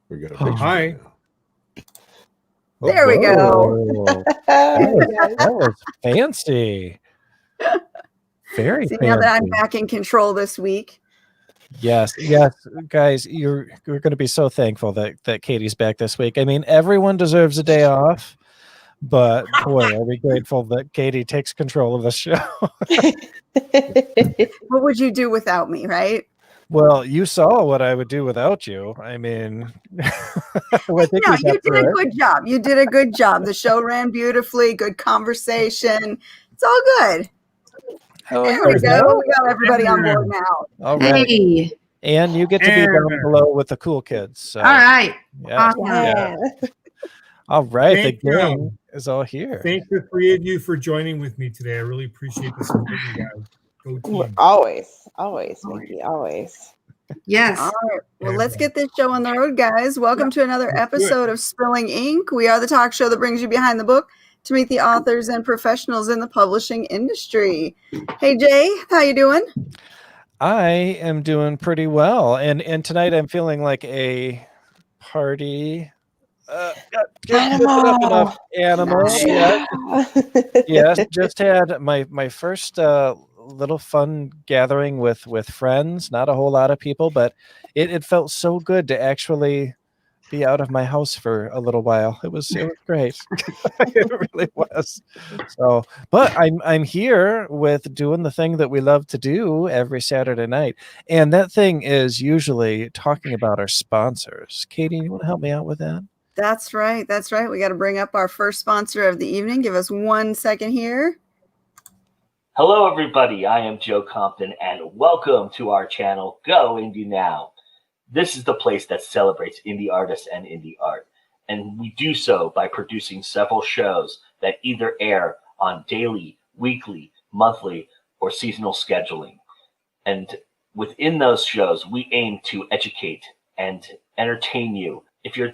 We got a picture. Hi. There we go. That was fancy. Very fancy. Now that I'm back in control this week. Yes, guys, you're going to be so thankful that Katie's back this week. I mean, everyone deserves a day off, but boy, are we grateful that Katie takes control of the show. What would you do without me, right? Well, you saw what I would do without you. I mean, you did a good job. You did a good job. The show ran beautifully. Good conversation. It's all good. There we go. We got everybody on board now. All right. Hey. And you get to be down below with the cool kids. So. All right. Yeah. Awesome. Yeah. All right. The gang is all here. Thank the three of you for joining with me today. I really appreciate the support, you guys. Go team. Always, Mickey, always. Yes. All right. Well, let's get this show on the road, guys. Welcome to another episode of Spilling Ink. We are the talk show that brings you behind the book to meet the authors and professionals in the publishing industry. Hey, Jay, how you doing? I am doing pretty well. And tonight I'm feeling like a party. Animal. Yes, just had my first little fun gathering with friends. Not a whole lot of people, but it felt so good to actually be out of my house for a little while. It was great. It really was. So, but I'm here with doing the thing that we love to do every Saturday night, and that thing is usually talking about our sponsors. Katie, you want to help me out with that? That's right. We got to bring up our first sponsor of the evening. Give us 1 second here. Hello, everybody. I am Joe Compton, and welcome to our channel, Go Indie Now. This is the place that celebrates indie artists and indie art, and we do so by producing several shows that either air on daily, weekly, monthly, or seasonal scheduling. And within those shows, we aim to educate and entertain you. If you're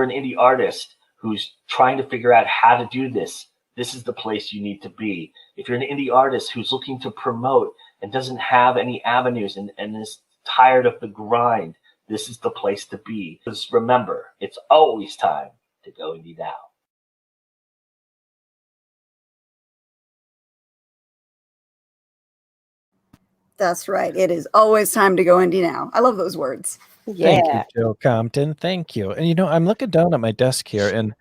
an indie artist who's trying to figure out how to do this, this is the place you need to be. If you're an indie artist who's looking to promote and doesn't have any avenues and is tired of the grind, this is the place to be. Because remember, it's always time to go indie now. That's right. It is always time to go indie now. I love those words. Yeah. Thank you, Joe Compton. Thank you. And I'm looking down at my desk here, and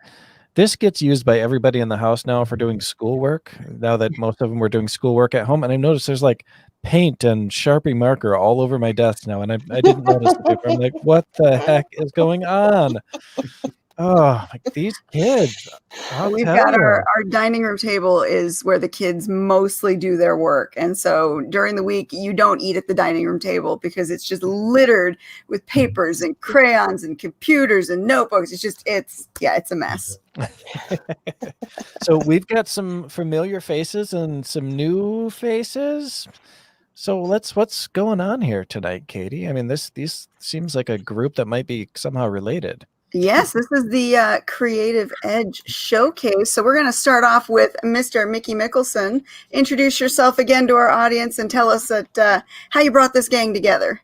this gets used by everybody in the house now for doing schoolwork. Now that most of them were doing schoolwork at home, and I noticed there's like paint and Sharpie marker all over my desk now, and I didn't notice it before. I'm like, what the heck is going on? Oh, like these kids. We've got our dining room table is where the kids mostly do their work. And so during the week, you don't eat at the dining room table because it's just littered with papers and crayons and computers and notebooks. It's a mess. So we've got some familiar faces and some new faces. So what's going on here tonight, Katie? I mean, this seems like a group that might be somehow related. Yes, this is the Creative Edge Showcase. So we're going to start off with Mr. Mickey Mickelson. Introduce yourself again to our audience and tell us how you brought this gang together.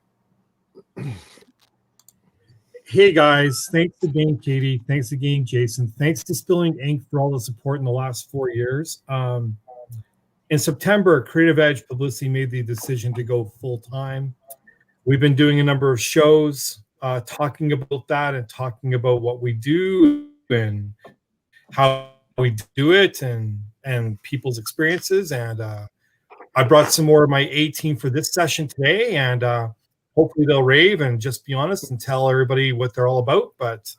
Hey, guys. Thanks again, Katie. Thanks again, Jason. Thanks to Spilling Ink for all the support in the last 4 years. In September, Creative Edge Publicity made the decision to go full-time. We've been doing a number of shows talking about that and talking about what we do and how we do it and people's experiences. And I brought some more of my A team for this session today, and hopefully they'll rave and just be honest and tell everybody what they're all about. But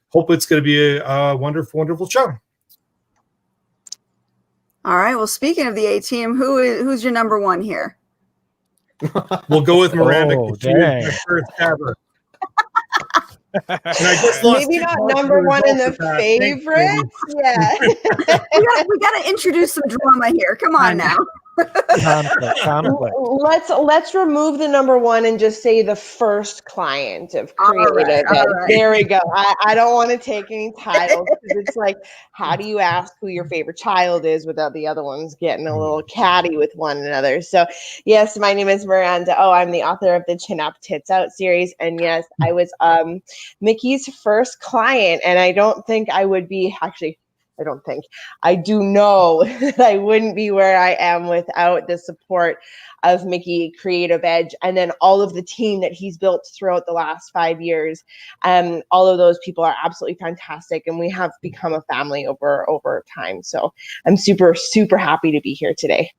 hopefully it's going to be a wonderful, wonderful show. All right. Well, speaking of the A team, who's your number one here? We'll go with Miranda. Oh, she was my first ever. Maybe not number one in the favorites. Yeah. we got to introduce some drama here. Come on now. Conflict. Let's remove the number one and just say the first client of creative ed. right. There we go. I don't want to take any titles because it's like, how do you ask who your favorite child is without the other ones getting a little catty with one another? So yes, my name is Miranda. Oh, I'm the author of the Chin Up Tits Out series, and yes, I was Mickey's first client, and I don't think I would be actually. I do know that I wouldn't be where I am without the support of Mickey Creative Edge and then all of the team that he's built throughout the last 5 years. All of those people are absolutely fantastic, and we have become a family over time. So I'm super, super happy to be here today.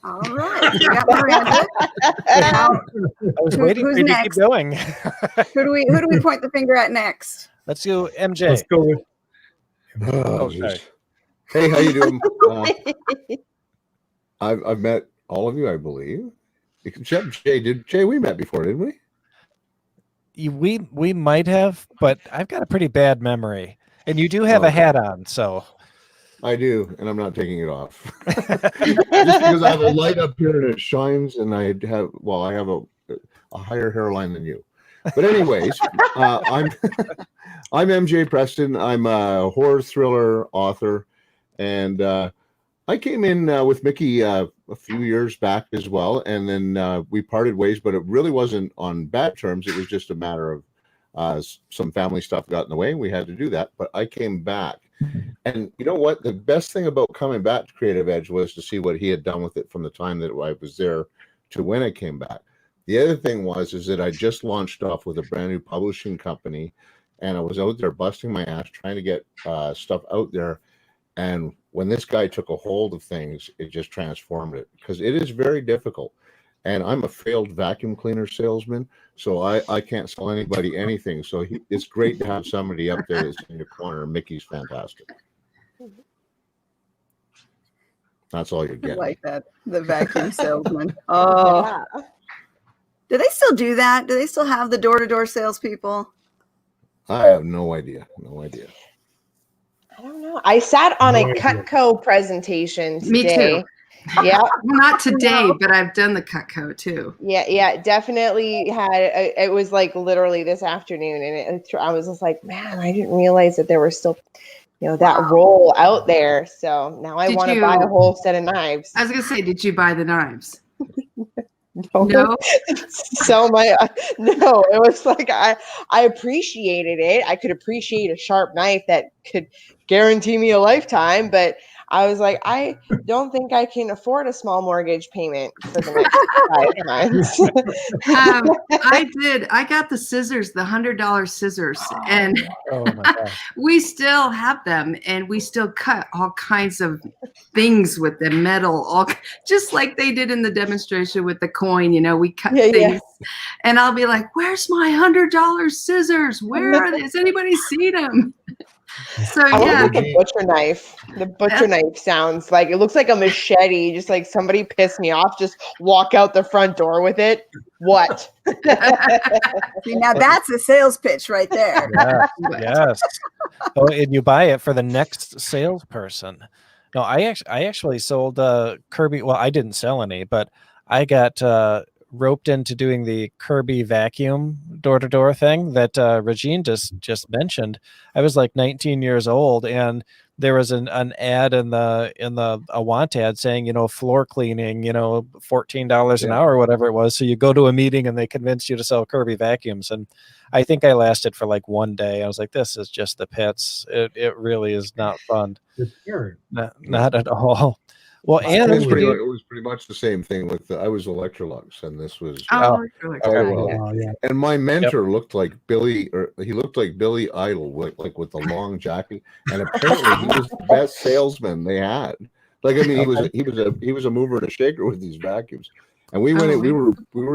All right. We got Miranda. I was waiting for you to keep going. Who do we point the finger at next? Let's do MJ. Let's go with. Sorry. Hey, how you doing? I've met all of you, I believe, except Jay. Jay, we met before, didn't we? We might have, but I've got a pretty bad memory, and you do have a hat on, so. I do, and I'm not taking it off. Just because I have a light up here and it shines, and I have a higher hairline than you. But anyways, I'm MJ Preston. I'm a horror thriller author, and I came in with Mickey a few years back as well, and then we parted ways. But it really wasn't on bad terms. It was just a matter of some family stuff got in the way, and we had to do that. But I came back. And you know what? The best thing about coming back to Creative Edge was to see what he had done with it from the time that I was there to when I came back. The other thing is that I just launched off with a brand new publishing company, and I was out there busting my ass trying to get stuff out there. And when this guy took a hold of things, it just transformed it, because it is very difficult. And I'm a failed vacuum cleaner salesman, so I can't sell anybody anything. So it's great to have somebody up there that's in the corner. Mickey's fantastic. That's all you're getting. I like that. The vacuum salesman. Oh. Yeah. Do they still do that? Do they still have the door-to-door salespeople? I have no idea. No idea. I don't know. I sat on a Cutco presentation today. Me too. Yeah. Not today, but I've done the Cutco too. Yeah, definitely it was like literally this afternoon, and I was just like, man, I didn't realize that there was still, that role out there. So now I want to buy a whole set of knives. I was gonna say, did you buy the knives? No. No, it was like I appreciated it. I could appreciate a sharp knife that could guarantee me a lifetime, but I was like, I don't think I can afford a small mortgage payment for the next 5 months. I did. I got the scissors, the $100 scissors, and we still have them, and we still cut all kinds of things with the metal, just like they did in the demonstration with the coin. We cut things, and I'll be like, "Where's my $100 scissors? Where are they? Has anybody seen them?" So I want like a butcher knife. The butcher knife sounds like it looks like a machete. Just like somebody pissed me off. Just walk out the front door with it. What? See, now that's a sales pitch right there. Yeah, yes. Oh, and you buy it for the next salesperson. No, I actually sold Kirby. Well, I didn't sell any, but I got roped into doing the Kirby vacuum door-to-door thing that Regine just mentioned. I was like 19 years old, and there was an ad in a want ad saying, floor cleaning, $14 an hour, whatever it was. So you go to a meeting and they convince you to sell Kirby vacuums. And I think I lasted for like one day. I was like, this is just the pits. It really is not fun. Not at all. Well, and it was pretty much the same thing with I was Electrolux, and this was and my mentor looked like Billy, or he looked like Billy Idol, like with the long jacket, and apparently he was the best salesman they had. Like, I mean, he was a mover and a shaker with these vacuums. And we went in, we were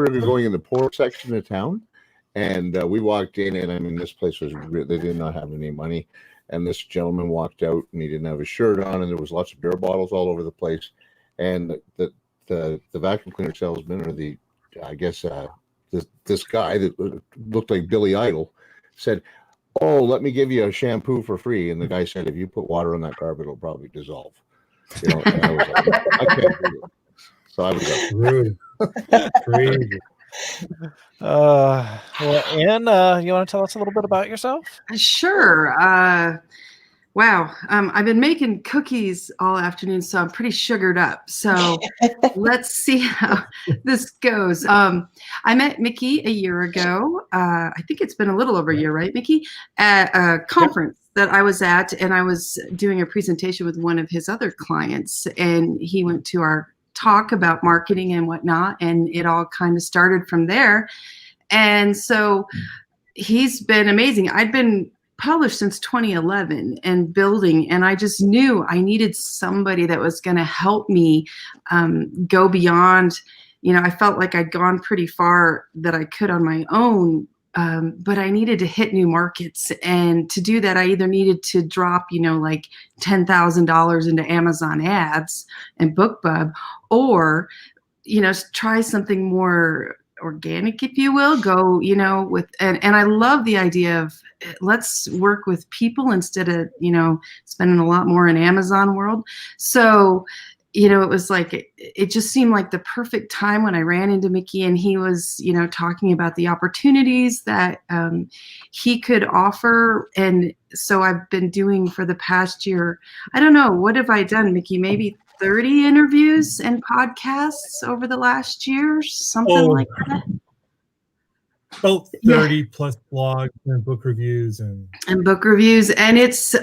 going in the poor section of town, and we walked in, and I mean, this place was they did not have any money. And this gentleman walked out, and he didn't have his shirt on, and there was lots of beer bottles all over the place. And the vacuum cleaner salesman, or this guy that looked like Billy Idol, said, oh, let me give you a shampoo for free. And the guy said, if you put water on that carpet, it'll probably dissolve. And I was like, I can't do it. So I was like, Rude. Crazy. Well, Anne, you want to tell us a little bit about yourself? Sure. Wow. I've been making cookies all afternoon, so I'm pretty sugared up. So let's see how this goes. I met Mickey a year ago. I think it's been a little over a year, right, Mickey? At a conference that I was at, and I was doing a presentation with one of his other clients, and he went to our talk about marketing and whatnot, and it all kind of started from there. And so he's been amazing. I'd been published since 2011 and building, and I just knew I needed somebody that was going to help me go beyond. I felt like I'd gone pretty far that I could on my own, but I needed to hit new markets, and to do that I either needed to drop like $10,000 into Amazon ads and BookBub, or try something more organic, if you will, go with, and I love the idea of let's work with people instead of spending a lot more in Amazon world. So it was like it just seemed like the perfect time when I ran into Mickey, and he was talking about the opportunities that he could offer. And so I've been doing for the past year, I don't know, what have I done, Mickey? Maybe 30 interviews and podcasts over the last year, something like that. About 30 plus blogs and book reviews and book reviews. And it's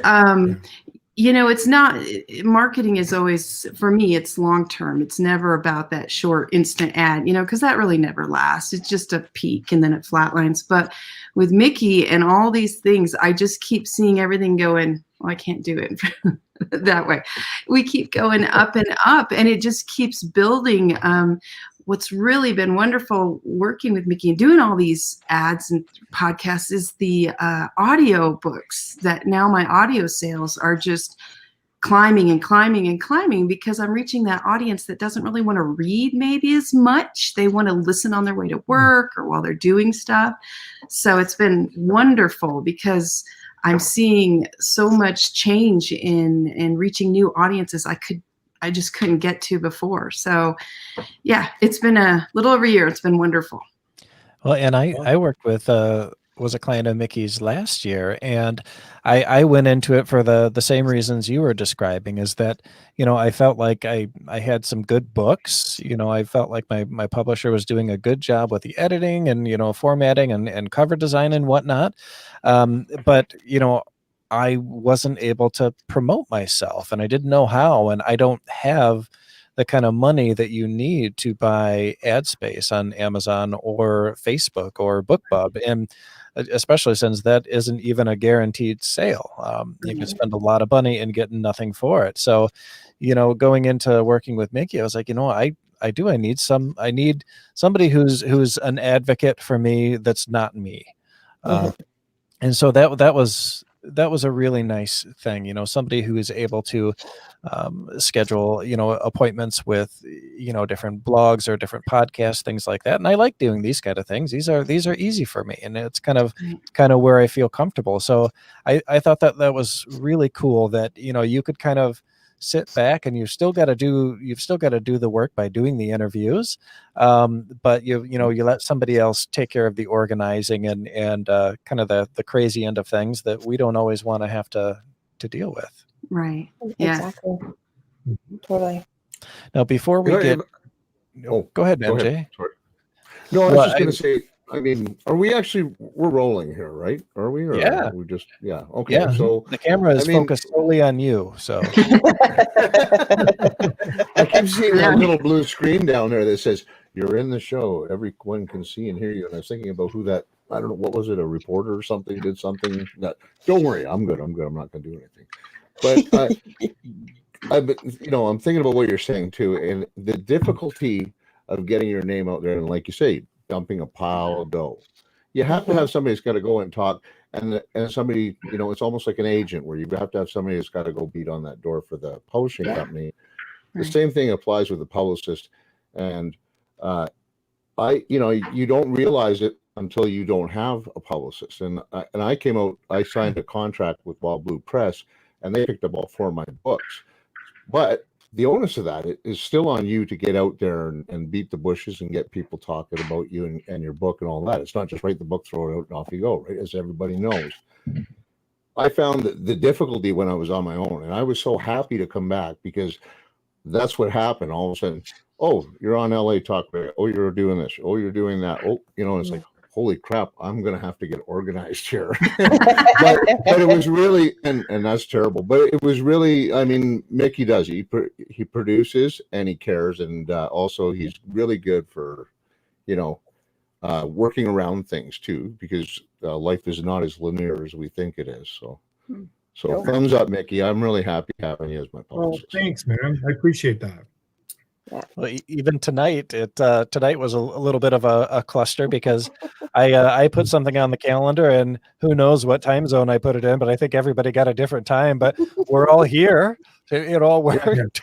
it's not, marketing is always, for me, it's long term. It's never about that short instant ad, because that really never lasts. It's just a peak and then it flatlines. But with Mickey and all these things, I just keep seeing everything going, well, I can't do it that way. We keep going up and up, and it just keeps building. What's really been wonderful working with Mickey and doing all these ads and podcasts is the audio books, that now my audio sales are just climbing and climbing and climbing, because I'm reaching that audience that doesn't really want to read maybe as much. They want to listen on their way to work or while they're doing stuff. So it's been wonderful because I'm seeing so much change in reaching new audiences I just couldn't get to before. So yeah, it's been a little over a year. It's been wonderful. Well, and I worked with was a client of Mickey's last year, and I went into it for the same reasons you were describing, is that I felt like I had some good books. I felt like my publisher was doing a good job with the editing and formatting and cover design and whatnot, but I wasn't able to promote myself, and I didn't know how, and I don't have the kind of money that you need to buy ad space on Amazon or Facebook or BookBub, and especially since that isn't even a guaranteed sale. You can spend a lot of money and get nothing for it. So, going into working with Mickey, I was like, I need somebody who's an advocate for me that's not me. And so that was a really nice thing, somebody who is able to schedule, appointments with, different blogs or different podcasts, things like that. And I like doing these kind of things. These are easy for me, and it's kind of where I feel comfortable. So I thought that was really cool that, you could kind of sit back, and you've still got to do the work by doing the interviews. But you let somebody else take care of the organizing and kind of the crazy end of things that we don't always want to have to deal with. Right. Yeah. Exactly. Totally. Now, before we go ahead, MJ. Sorry. No, I was just going to say, are we we're rolling here, right? Are we? Or yeah. Are we just, yeah. Okay. Yeah. So the camera is focused solely on you. So I keep seeing that little blue screen down there that says, "You're in the show. Everyone can see and hear you." And I was thinking about who that, I don't know, what was it? A reporter or something did something that, don't worry, I'm good. I'm not going to do anything. But I'm thinking about what you're saying too, and the difficulty of getting your name out there, and like you say, dumping a pile of dough. You have to have somebody that's got to go and talk, and somebody, it's almost like an agent where you have to have somebody that's got to go beat on that door for the publishing company. The same thing applies with the publicist, and you don't realize it until you don't have a publicist. And I came out, I signed a contract with Wild Blue Press, and they picked up all 4 of my books. But the onus of that is still on you to get out there and beat the bushes and get people talking about you and your book and all that. It's not just write the book, throw it out, and off you go, right? As everybody knows. I found that the difficulty when I was on my own, and I was so happy to come back because that's what happened. All of a sudden, oh, you're on LA Talk Radio. Oh, you're doing this. Oh, you're doing that. Oh, it's like, holy crap, I'm going to have to get organized here. but it was really, and that's terrible, but it was really, I mean, Mickey does, he produces and he cares. And also he's really good for, working around things too, because life is not as linear as we think it is. So thumbs up, Mickey. I'm really happy having you as my publicist. Thanks, man. I appreciate that. Well, even tonight, tonight was a little bit of a cluster because I put something on the calendar, and who knows what time zone I put it in, but I think everybody got a different time. But we're all here. It all worked.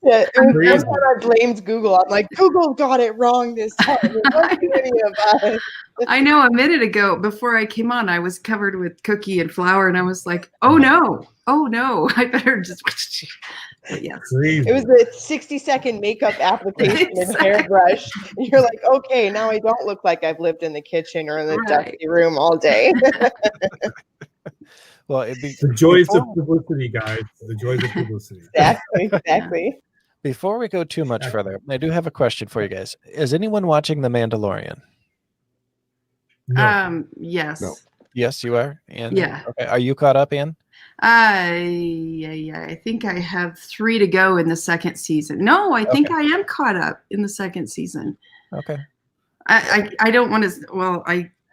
Yeah, every time I blamed Google, I'm like, Google got it wrong this time. It wasn't any of us. I know a minute ago, before I came on, I was covered with cookie and flour, and I was like, oh no, I better just. But yes. It was a 60-second makeup application and hairbrush. And you're like, okay, now I don't look like I've lived in the kitchen or in the dusty room all day. Well, it'd be the joys of publicity, guys. The joys of publicity. Exactly. Before we go too much further, I do have a question for you guys. Is anyone watching The Mandalorian? No. Yes. No. Yes, you are. And yeah. Okay. Are you caught up, Ann? Yeah. I think I have 3 to go in the second season. No, I think I am caught up in the second season. Okay. I don't want to. Well,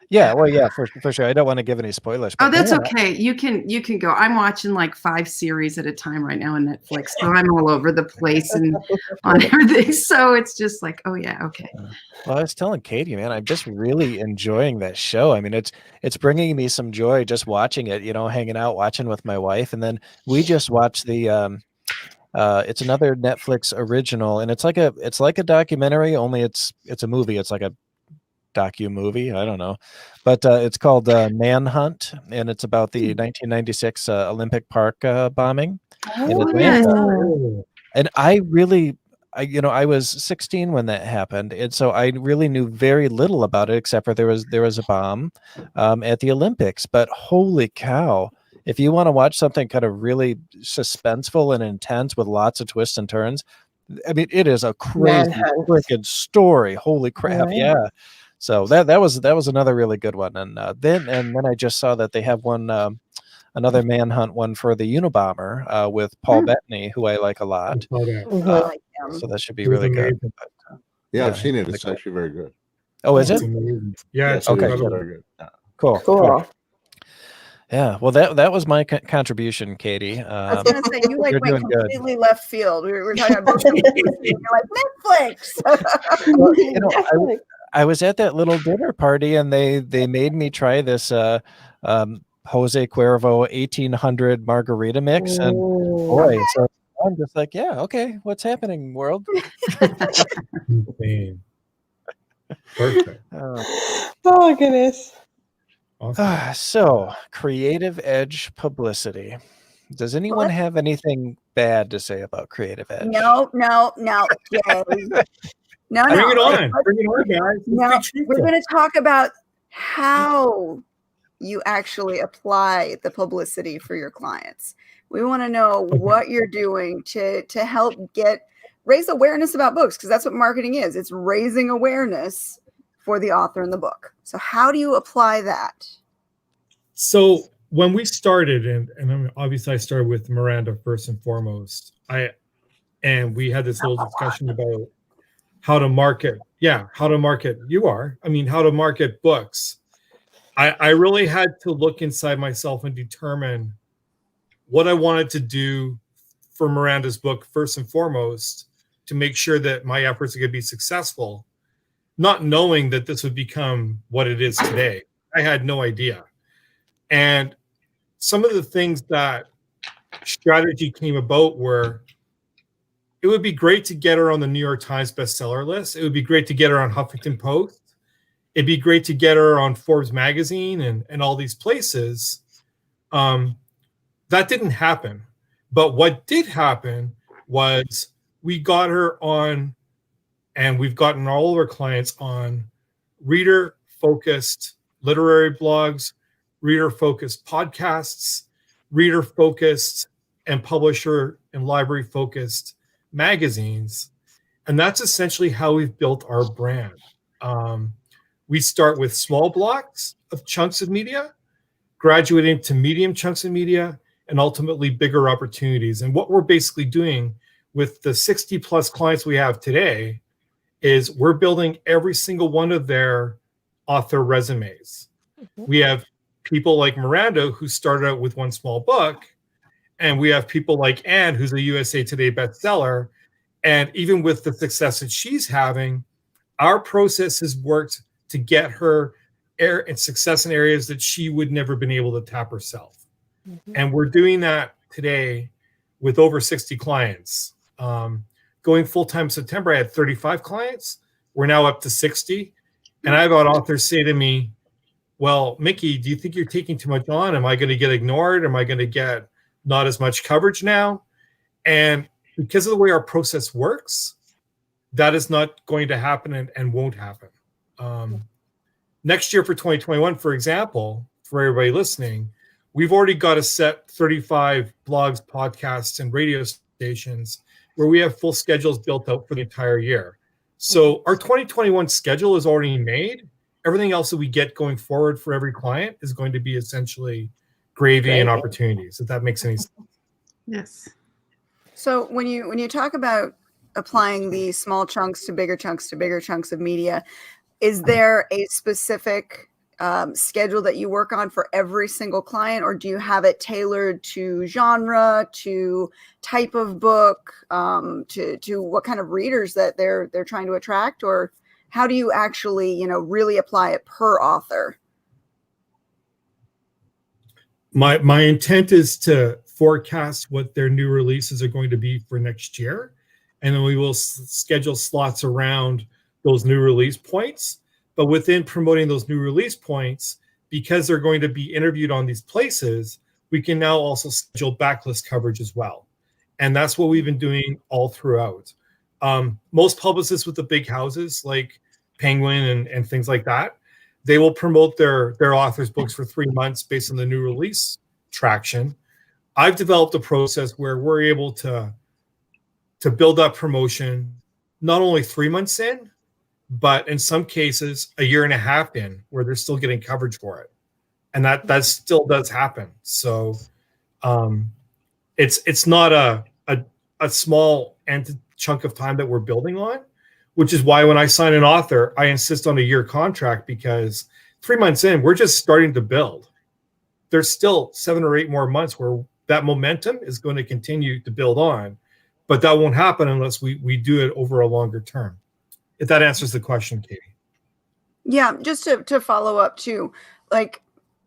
Yeah, well, yeah, for sure. I don't want to give any spoilers. Oh, that's okay. You can go. I'm watching like 5 series at a time right now on Netflix, so I'm all over the place and on everything. So it's just like, oh yeah, okay. Well, I was telling Katie, man, I'm just really enjoying that show. I mean, it's bringing me some joy just watching it. Hanging out, watching with my wife, and then we just watched the. It's another Netflix original, and it's like a documentary. Only it's a movie. It's like a docu-movie, I don't know, but it's called Manhunt, and it's about the 1996 Olympic Park bombing in Atlanta. And I was 16 when that happened, and so I really knew very little about it, except for there was a bomb at the Olympics. But holy cow, if you want to watch something kind of really suspenseful and intense with lots of twists and turns, I mean, it is a crazy freaking story. Holy crap. Yeah. So that was another really good one. And then I just saw that they have one, another Manhunt one for the Unabomber with Paul Bettany, who I like a lot. So that should be really good. Yeah, I've seen it. It's actually very good. Oh, is it? Yeah. It's okay. Very good. Cool. Yeah, well, that was my contribution, Katie. I was going to say, you went completely left field. We were talking about you're like, Netflix. Well, I was at that little dinner party, and they made me try this Jose Cuervo 1800 margarita mix, and boy, so I'm just like, yeah, okay, what's happening, world? Perfect. Oh goodness. Awesome. So, Creative Edge publicity. Does anyone have anything bad to say about Creative Edge? No. No. Bring it on. Bring it on, guys. No, we're going to talk about how you actually apply the publicity for your clients. We want to know what you're doing to help raise awareness about books, because that's what marketing is. It's raising awareness for the author in the book. So how do you apply that? So when we started, and obviously I started with Miranda first and foremost, and we had this little discussion about how to market. Yeah, how to market. How to market books. I really had to look inside myself and determine what I wanted to do for Miranda's book first and foremost to make sure that my efforts are going to be successful, not knowing that this would become what it is today. I had no idea. And some of the things that strategy came about were, it would be great to get her on the New York Times bestseller list. It would be great to get her on Huffington Post. it'd be great to get her on Forbes magazine and all these places. That didn't happen. But what did happen was we got her on, and we've gotten all of our clients on reader-focused literary blogs, reader-focused podcasts, reader-focused and publisher and library-focused magazines. And that's essentially how we've built our brand. We start with small blocks of chunks of media, graduating to medium chunks of media, and ultimately bigger opportunities. And what we're basically doing with the 60 plus clients we have today is we're building every single one of their author resumes. We have people like Miranda, who started out with one small book, and we have people like Anne, who's a USA Today bestseller. And even with the success that she's having, our process has worked to get her and success in areas that she would never been able to tap herself. And we're doing that today with over 60 clients. Going full-time September, I had 35 clients. We're now up to 60. And I've had authors say to me, well, Mickey, do you think you're taking too much on? Am I going to get ignored? Am I going to get not as much coverage now? And because of the way our process works, that is not going to happen and won't happen. Next year for 2021, for example, for everybody listening, we've already got a set 35 blogs, podcasts, and radio stations where we have full schedules built out for the entire year. So our 2021 schedule is already made. Everything else that we get going forward for every client is going to be essentially gravy and opportunities, if that makes any sense. Yes. So when you talk about applying the small chunks to bigger chunks to bigger chunks of media, is there a specific schedule that you work on for every single client, or do you have it tailored to genre, to type of book, to what kind of readers that they're trying to attract, or how do you actually, really apply it per author? My intent is to forecast what their new releases are going to be for next year, and then we will schedule slots around those new release points. But within promoting those new release points, because they're going to be interviewed on these places, we can now also schedule backlist coverage as well. And that's what we've been doing all throughout. Most publicists with the big houses like Penguin and things like that, they will promote their authors' books for 3 months based on the new release traction. I've developed a process where we're able to build up promotion not only 3 months in, but in some cases a year and a half in, where they're still getting coverage for it. And that still does happen. So it's not a small chunk of time that we're building on, which is why when I sign an author, I insist on a year contract, because 3 months in, we're just starting to build. There's still 7 or 8 more months where that momentum is going to continue to build on, but that won't happen unless we do it over a longer term. If that answers the question, Katie. Yeah, just to follow up too, like,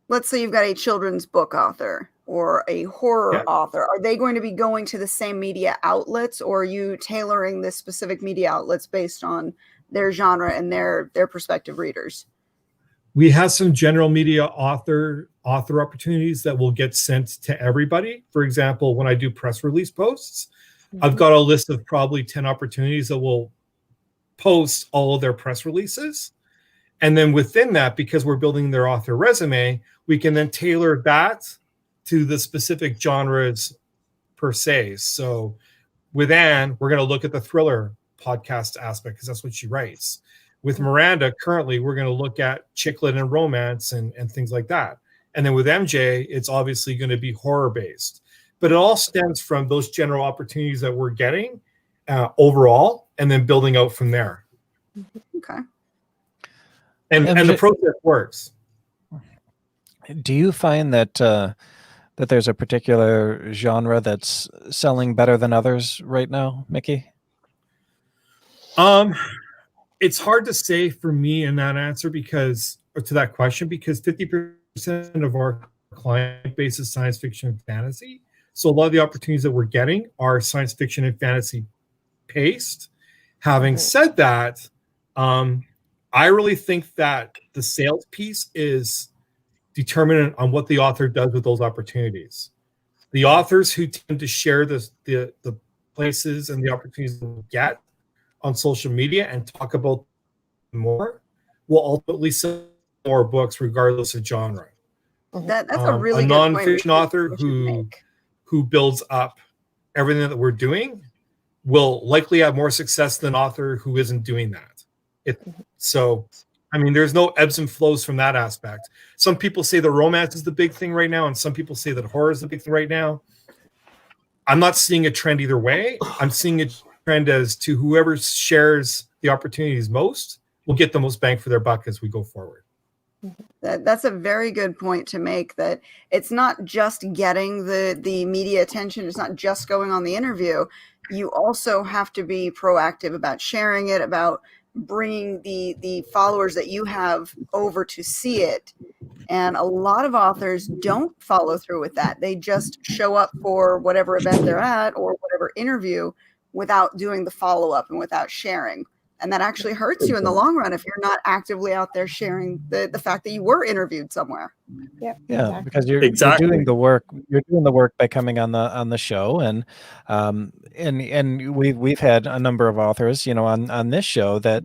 let's say you've got a children's book author or a horror author. Are they going to be going to the same media outlets, or are you tailoring the specific media outlets based on their genre and their prospective readers? We have some general media author opportunities that will get sent to everybody. For example, when I do press release posts, I've got a list of probably 10 opportunities that will post all of their press releases. And then within that, because we're building their author resume, we can then tailor that to the specific genres per se. So with Anne, we're going to look at the thriller podcast aspect because that's what she writes. With Miranda, currently, we're going to look at chick lit and romance and things like that. And then with MJ, it's obviously going to be horror based. But it all stems from those general opportunities that we're getting overall, and then building out from there. Okay. And the process works. Do you find that that there's a particular genre that's selling better than others right now, Mickey? It's hard to say for me in that answer to that question, because 50% of our client base is science fiction and fantasy. So a lot of the opportunities that we're getting are science fiction and fantasy paced. Having said that, I really think that the sales piece is determinant on what the author does with those opportunities. The authors who tend to share the places and the opportunities they get on social media and talk about more will ultimately sell more books regardless of genre. That's a really good non-fiction author who builds up everything that we're doing will likely have more success than an author who isn't doing that. So, I mean, there's no ebbs and flows from that aspect. Some people say the romance is the big thing right now, and some people say that horror is the big thing right now. I'm not seeing a trend either way. I'm seeing a trend as to whoever shares the opportunities most will get the most bang for their buck as we go forward. That's a very good point to make, that it's not just getting the media attention. It's not just going on the interview. You also have to be proactive about sharing it, about bringing the followers that you have over to see it. And a lot of authors don't follow through with that. They just show up for whatever event they're at or whatever interview without doing the follow-up and without sharing. And that actually hurts you in the long run if you're not actively out there sharing the fact that you were interviewed somewhere. Yeah, exactly. Because you're doing the work. You're doing the work by coming on the show, and we've had a number of authors, on this show that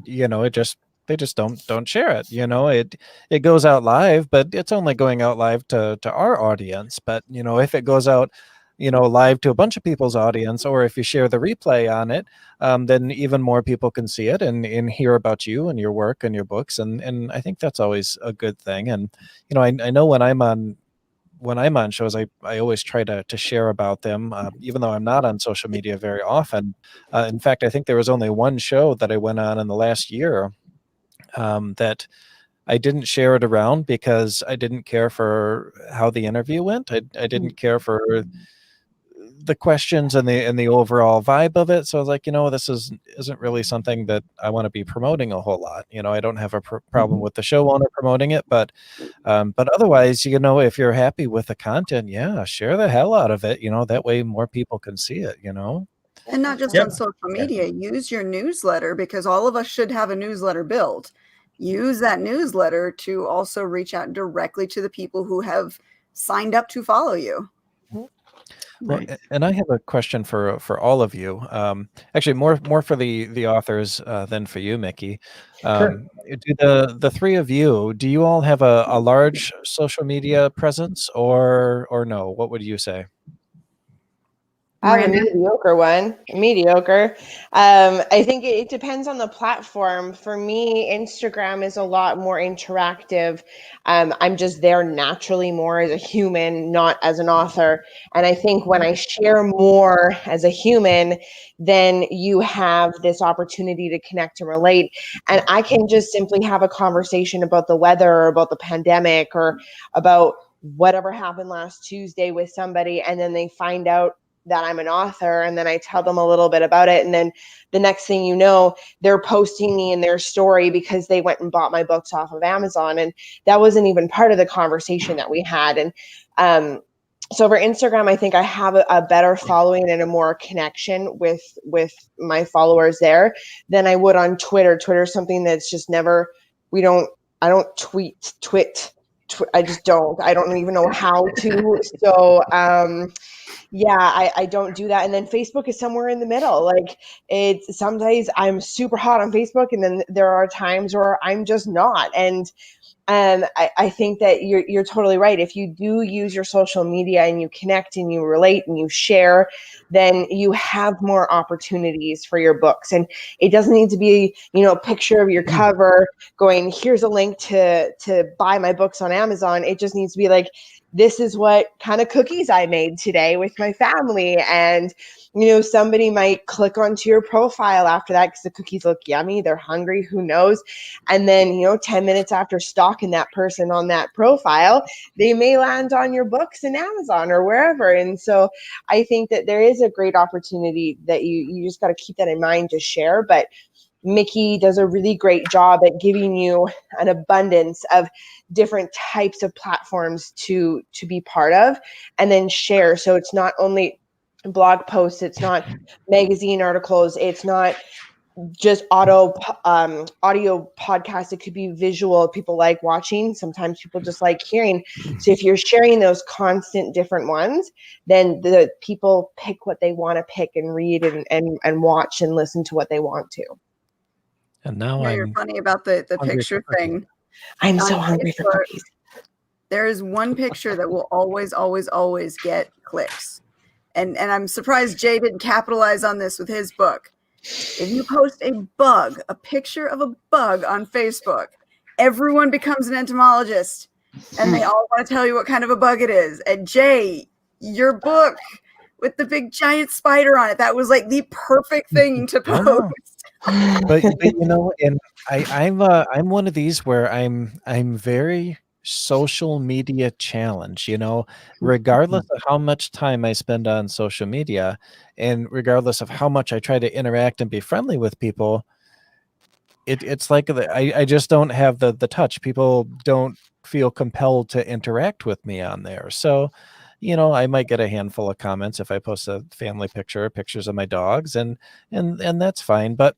they just don't share it. It goes out live, but it's only going out live to our audience. But if it goes out live to a bunch of people's audience, or if you share the replay on it, then even more people can see it and hear about you and your work and your books. And I think that's always a good thing. And, I know when I'm on shows, I always try to share about them, even though I'm not on social media very often. In fact, I think there was only one show that I went on in the last year that I didn't share it around because I didn't care for how the interview went. I didn't care for the questions and the overall vibe of it. So I was like, this isn't really something that I want to be promoting a whole lot. I don't have a problem with the show owner promoting it, but otherwise, if you're happy with the content, share the hell out of it. That way more people can see it. And not just on social media. Use your newsletter, because all of us should have a newsletter built. Use that newsletter to also reach out directly to the people who have signed up to follow you. Well, and I have a question for all of you. Actually, more for the authors than for you, Mickey. Do the three of you, do you all have a large social media presence or no? What would you say? I have a mediocre one. Mediocre. I think it depends on the platform. For me, Instagram is a lot more interactive. I'm just there naturally more as a human, not as an author. And I think when I share more as a human, then you have this opportunity to connect and relate. And I can just simply have a conversation about the weather or about the pandemic or about whatever happened last Tuesday with somebody, and then they find out that I'm an author, and then I tell them a little bit about it, and then the next thing you know, they're posting me in their story because they went and bought my books off of Amazon, and that wasn't even part of the conversation that we had. And so for Instagram, I think I have a better following and a more connection with my followers there than I would on Twitter. Twitter is something that's just never, I don't tweet. I just don't. I don't even know how to. So I don't do that. And then Facebook is somewhere in the middle. Like, it's sometimes I'm super hot on Facebook, and then there are times where I'm just not. And I think that you're totally right. If you do use your social media and you connect and you relate and you share, then you have more opportunities for your books. And it doesn't need to be, a picture of your cover going, here's a link to buy my books on Amazon. It just needs to be like, this is what kind of cookies I made today with my family. And, somebody might click onto your profile after that because the cookies look yummy. They're hungry. Who knows? And then, 10 minutes after stalking that person on that profile, they may land on your books in Amazon or wherever. And so I think that there is a great opportunity that you just got to keep that in mind to share. But Mickey does a really great job at giving you an abundance of different types of platforms to be part of and then share. So it's not only blog posts, it's not magazine articles, it's not just audio podcasts. It could be visual. People like watching. Sometimes people just like hearing. So if you're sharing those constant different ones, then the people pick what they want to pick and read and watch and listen to what they want to. And now you're funny about the picture thing. I'm so hungry for cookies. There is one picture that will always get clicks. And I'm surprised Jay didn't capitalize on this with his book. If you post a picture of a bug on Facebook, everyone becomes an entomologist and they all want to tell you what kind of a bug it is. And Jay, your book with the big giant spider on it, that was like the perfect thing to post. But you know, and I'm one of these where I'm very social media challenge, you know, regardless of how much time I spend on social media and regardless of how much I try to interact and be friendly with people, it's like I just don't have the touch. People don't feel compelled to interact with me on there. So, you know, I might get a handful of comments if I post a family picture or pictures of my dogs, and that's fine. But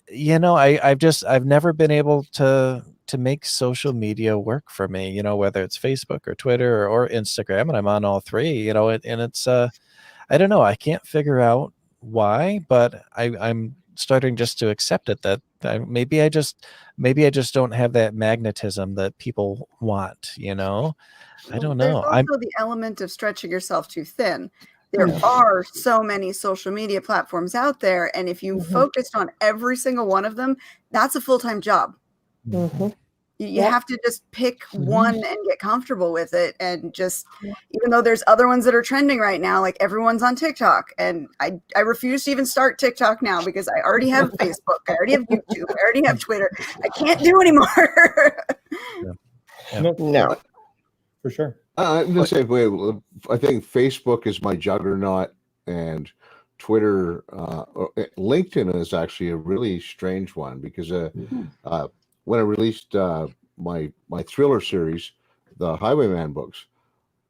you know, I've never been able to make social media work for me, you know, whether it's Facebook or Twitter or Instagram, and I'm on all three, you know, and it's I don't know, I can't figure out why, but I'm starting just to accept it that maybe I just don't have that magnetism that people want, you know. I don't know. There's also the element of stretching yourself too thin. There are so many social media platforms out there, and if you focused on every single one of them, that's a full-time job. You have to just pick one and get comfortable with it, and just, even though there's other ones that are trending right now, like everyone's on TikTok, and I refuse to even start TikTok now because I already have Facebook, I already have YouTube, I already have Twitter. I can't do anymore. No, for sure. I'm the same way. I think Facebook is my juggernaut, and Twitter, LinkedIn is actually a really strange one because when I released my thriller series, the Highwayman books,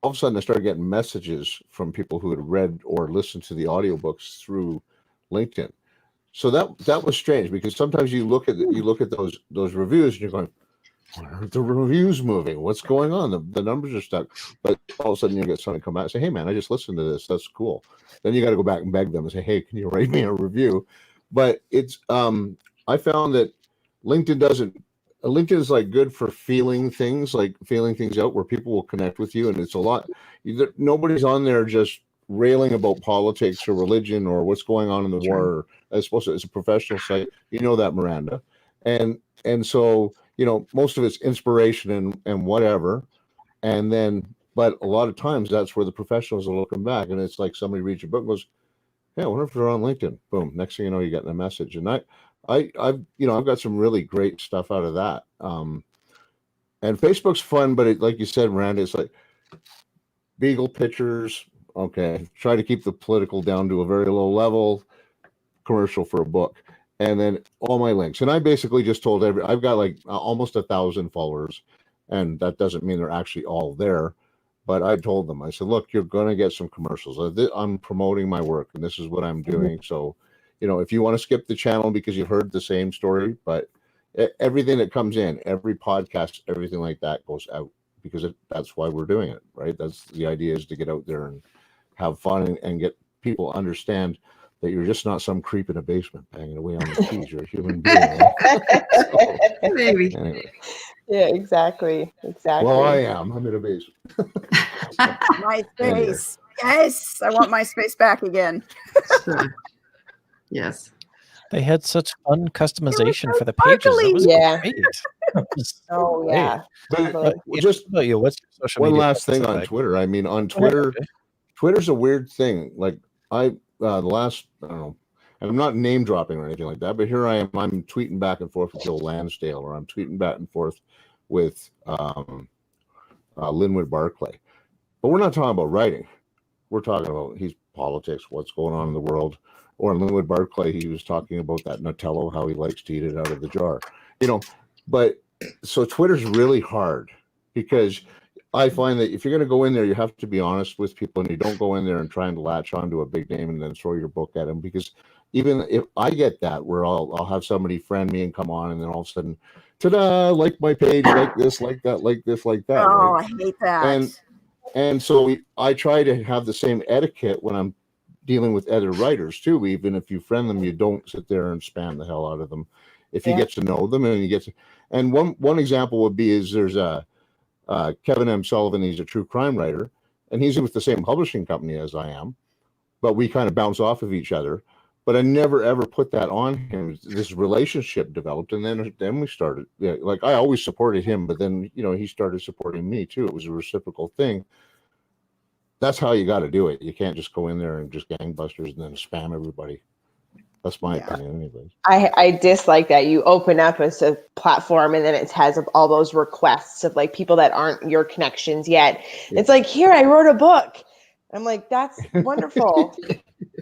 all of a sudden I started getting messages from people who had read or listened to the audiobooks through LinkedIn. So that was strange because sometimes you look at those reviews and you're going, the review's moving. What's going on? The numbers are stuck. But all of a sudden you get somebody come out and say, hey man, I just listened to this. That's cool. Then you got to go back and beg them and say, hey, can you write me a review? But it's I found that LinkedIn is like good for feeling things out where people will connect with you. And it's a lot. Nobody's on there just railing about politics or religion or what's going on in the war. As opposed to, it's a professional site. You know that, Miranda. And so, you know, most of it's inspiration and whatever. And then, but a lot of times that's where the professionals are looking back. And it's like somebody reads your book and goes, yeah, I wonder if they're on LinkedIn. Boom. Next thing you know, you're getting a message. And I've got some really great stuff out of that. And Facebook's fun, but like you said, Miranda, it's like Beagle pictures. Okay. Try to keep the political down to a very low level. Commercial for a book. And then all my links. And I basically just told I've got like almost 1,000 followers, and that doesn't mean they're actually all there. But I told them, I said, look, you're going to get some commercials. I'm promoting my work and this is what I'm doing. So, you know, if you want to skip the channel because you've heard the same story, but everything that comes in, every podcast, everything like that goes out because that's why we're doing it, right? That's the idea, is to get out there and have fun and get people understand that you're just not some creep in a basement banging away on the keys. You're a human being. Maybe. Anyway. Yeah, exactly. Well, I am. I'm in a basement. MySpace. Yes, I want MySpace back again. Sure. Yes. They had such fun customization for the pages. It was great. Oh yeah. But just about you, what's your social one media last thing on Twitter. I mean, on Twitter, Twitter's a weird thing. Like the last, I don't know, and I'm not name dropping or anything like that, but here I am. I'm tweeting back and forth with Joe Lansdale, or I'm tweeting back and forth with Linwood Barclay. But we're not talking about writing. We're talking about politics, what's going on in the world. Or in Linwood Barclay, he was talking about that Nutella, how he likes to eat it out of the jar. You know, but so Twitter's really hard because I find that if you're going to go in there, you have to be honest with people, and you don't go in there and try and latch onto a big name and then throw your book at them, because even if I get that, where I'll have somebody friend me and come on, and then all of a sudden, ta-da! Like my page, like this, like that, like this, like that. Oh, right? I hate that. And so I try to have the same etiquette when I'm dealing with other writers too. Even if you friend them, you don't sit there and spam the hell out of them. If you get to know them, and you get to, and one example would be is there's a Kevin M. Sullivan. He's a true crime writer, and he's with the same publishing company as I am, but we kind of bounce off of each other. But I never ever put that on him. This relationship developed, and then we started. Like I always supported him, but then he started supporting me too. It was a reciprocal thing. That's how you got to do it. You can't just go in there and just gangbusters and then spam everybody. That's my opinion, anyways. I dislike that you open up as a platform and then it has all those requests of like people that aren't your connections yet. Yeah. It's like, here, I wrote a book. I'm like, that's wonderful.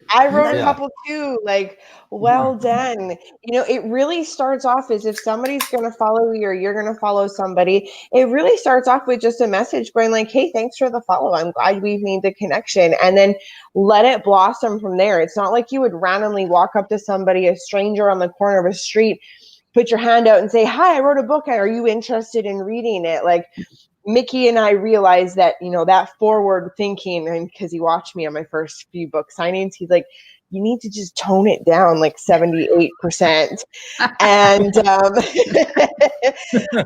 I wrote a couple too, like, well done. It really starts off as if somebody's going to follow you or you're going to follow somebody. It really starts off with just a message going like, hey, thanks for the follow. I'm glad we've made the connection. And then let it blossom from there. It's not like you would randomly walk up to somebody, a stranger on the corner of a street, put your hand out and say, hi, I wrote a book. Are you interested in reading it? Like, Mickey and I realized that, that forward thinking, and because he watched me on my first few book signings, he's like, you need to just tone it down like 78%. And I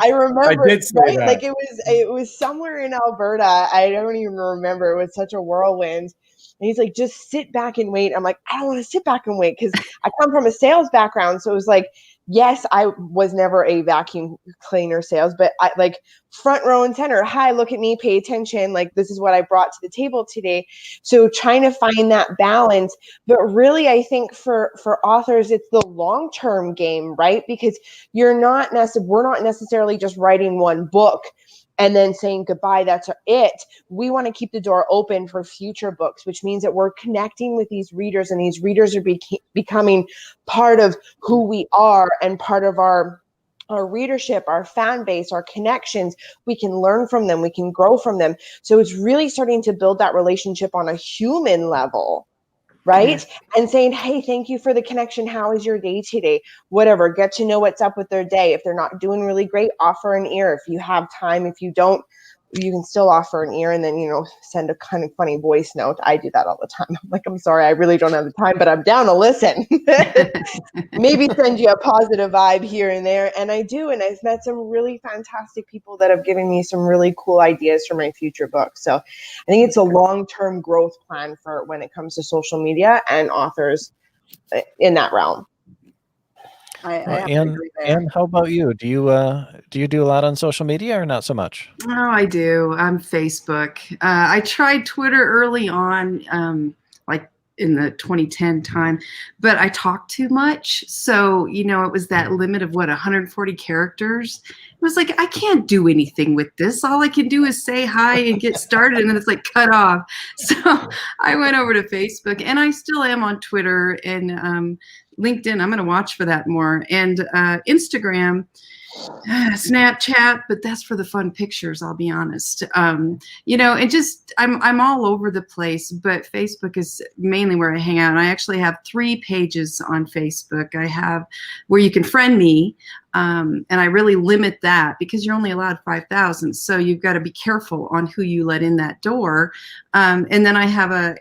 remember, like it was somewhere in Alberta. I don't even remember. It was such a whirlwind. And he's like, just sit back and wait. I'm like, I don't want to sit back and wait because I come from a sales background. So it was like, yes, I was never a vacuum cleaner sales, but I like front row and center. Hi, look at me, pay attention. Like, this is what I brought to the table today. So trying to find that balance. But really, I think for authors, it's the long-term game, right? Because we're not necessarily just writing one book and then saying goodbye, that's it. We want to keep the door open for future books, which means that we're connecting with these readers, and these readers are becoming part of who we are and part of our readership, our fan base, our connections. We can learn from them. We can grow from them. So it's really starting to build that relationship on a human level, right? And saying, hey, thank you for the connection. How is your day today? Whatever, get to know what's up with their day. If they're not doing really great, offer an ear. If you have time, if you don't, you can still offer an ear and then, send a kind of funny voice note. I do that all the time. I'm like, I'm sorry, I really don't have the time, but I'm down to listen. Maybe send you a positive vibe here and there. And I do. And I've met some really fantastic people that have given me some really cool ideas for my future books. So I think it's a long-term growth plan for when it comes to social media and authors in that realm. And how about you? Do you do a lot on social media or not so much? Oh, I do. I'm Facebook. I tried Twitter early on, like in the 2010 time, but I talked too much. So, it was that limit of 140 characters. It was like, I can't do anything with this. All I can do is say hi and get started, and then it's like cut off. So I went over to Facebook, and I still am on Twitter and LinkedIn. I'm going to watch for that more. And Instagram, Snapchat, but that's for the fun pictures, I'll be honest. And just I'm all over the place, but Facebook is mainly where I hang out. And I actually have 3 pages on Facebook. I have where you can friend me, and I really limit that because you're only allowed 5,000. So you've got to be careful on who you let in that door. And then I have a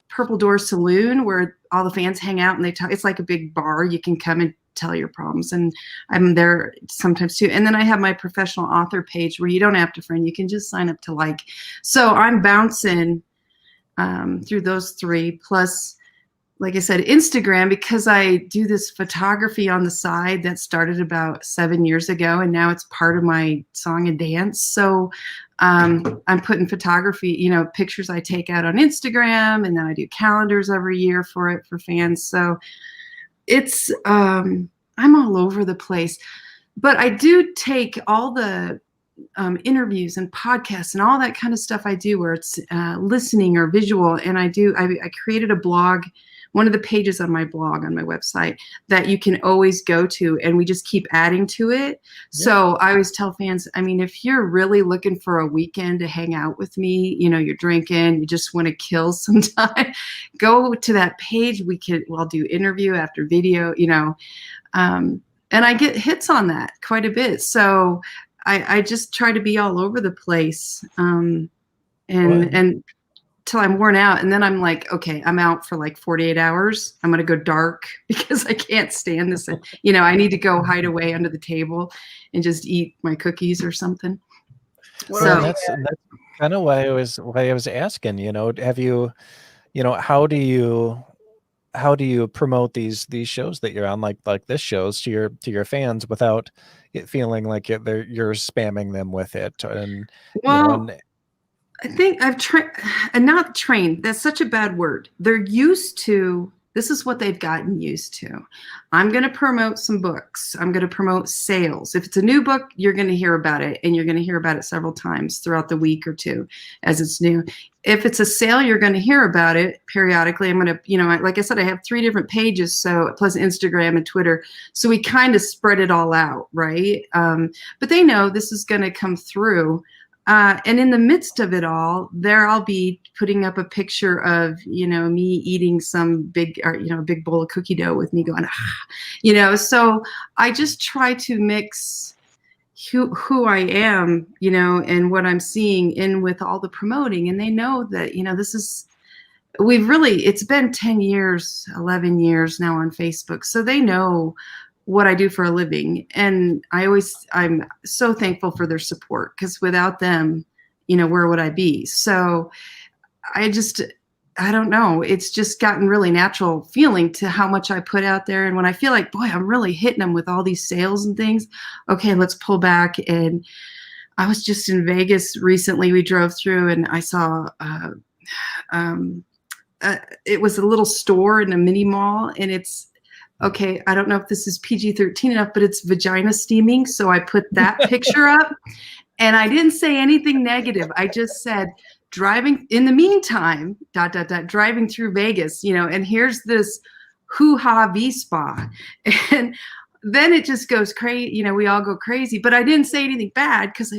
Purple Door Saloon where all the fans hang out and they talk. It's like a big bar. You can come and tell your problems, and I'm there sometimes too. And then I have my professional author page where you don't have to friend. You can just sign up to like. So I'm bouncing through those 3 plus, like I said, Instagram, because I do this photography on the side that started about 7 years ago, and now it's part of my song and dance. So I'm putting photography, pictures I take out on Instagram, and then I do calendars every year for it for fans. So it's I'm all over the place, but I do take all the interviews and podcasts and all that kind of stuff I do where it's listening or visual, and I created a blog one of the pages on my blog, on my website, that you can always go to, and we just keep adding to it. Yeah. So I always tell fans, I mean, if you're really looking for a weekend to hang out with me, you know, you're drinking, you just want to kill some time, go to that page. We'll do interview after video, you know, and I get hits on that quite a bit. So I just try to be all over the place, and till I'm worn out. And then I'm like, okay, I'm out for like 48 hours. I'm going to go dark because I can't stand this. You know, I need to go hide away under the table and just eat my cookies or something. So that's kind of why I was asking, you know, have you, you know, how do you promote these shows that you're on, like this shows to your fans without it feeling like you're spamming them with it? And well, I think I've not trained. That's such a bad word. They're used to, this is what they've gotten used to. I'm going to promote some books. I'm going to promote sales. If it's a new book, you're going to hear about it, and you're going to hear about it several times throughout the week or two as it's new. If it's a sale, you're going to hear about it periodically. I'm going to, you know, like I said, I have 3 different pages, so plus Instagram and Twitter. So we kind of spread it all out, right? But they know this is going to come through. And in the midst of it all, there I'll be putting up a picture of, you know, me eating some big bowl of cookie dough with me going, you know. So I just try to mix who I am, you know, and what I'm seeing in with all the promoting. And they know that, you know, it's been 10 years, 11 years now on Facebook. So they know what I do for a living. And I'm so thankful for their support, because without them, you know, where would I be? So I don't know. It's just gotten really natural feeling to how much I put out there. And when I feel like, boy, I'm really hitting them with all these sales and things, okay, let's pull back. And I was just in Vegas recently. We drove through and I saw, it was a little store in a mini mall, and it's, okay, I don't know if this is PG-13 enough, but it's vagina steaming. So I put that picture up, and I didn't say anything negative. I just said, driving in the meantime, ... driving through Vegas, you know, and here's this hoo-ha V-spa. And then it just goes crazy. You know, we all go crazy, but I didn't say anything bad because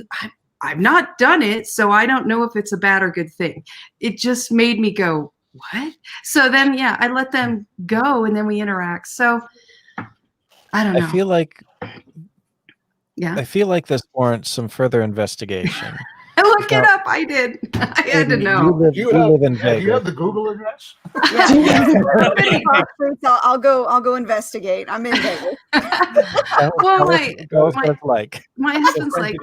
I've not done it. So I don't know if it's a bad or good thing. It just made me go, what? So then, yeah, I let them go, and then we interact. So I don't know. I feel like this warrants some further investigation. Look it up. I did. I had to know. You live in Vegas. Do you have the Google address? Yeah. I'll go investigate. I'm in Vegas. Well, my husband's like,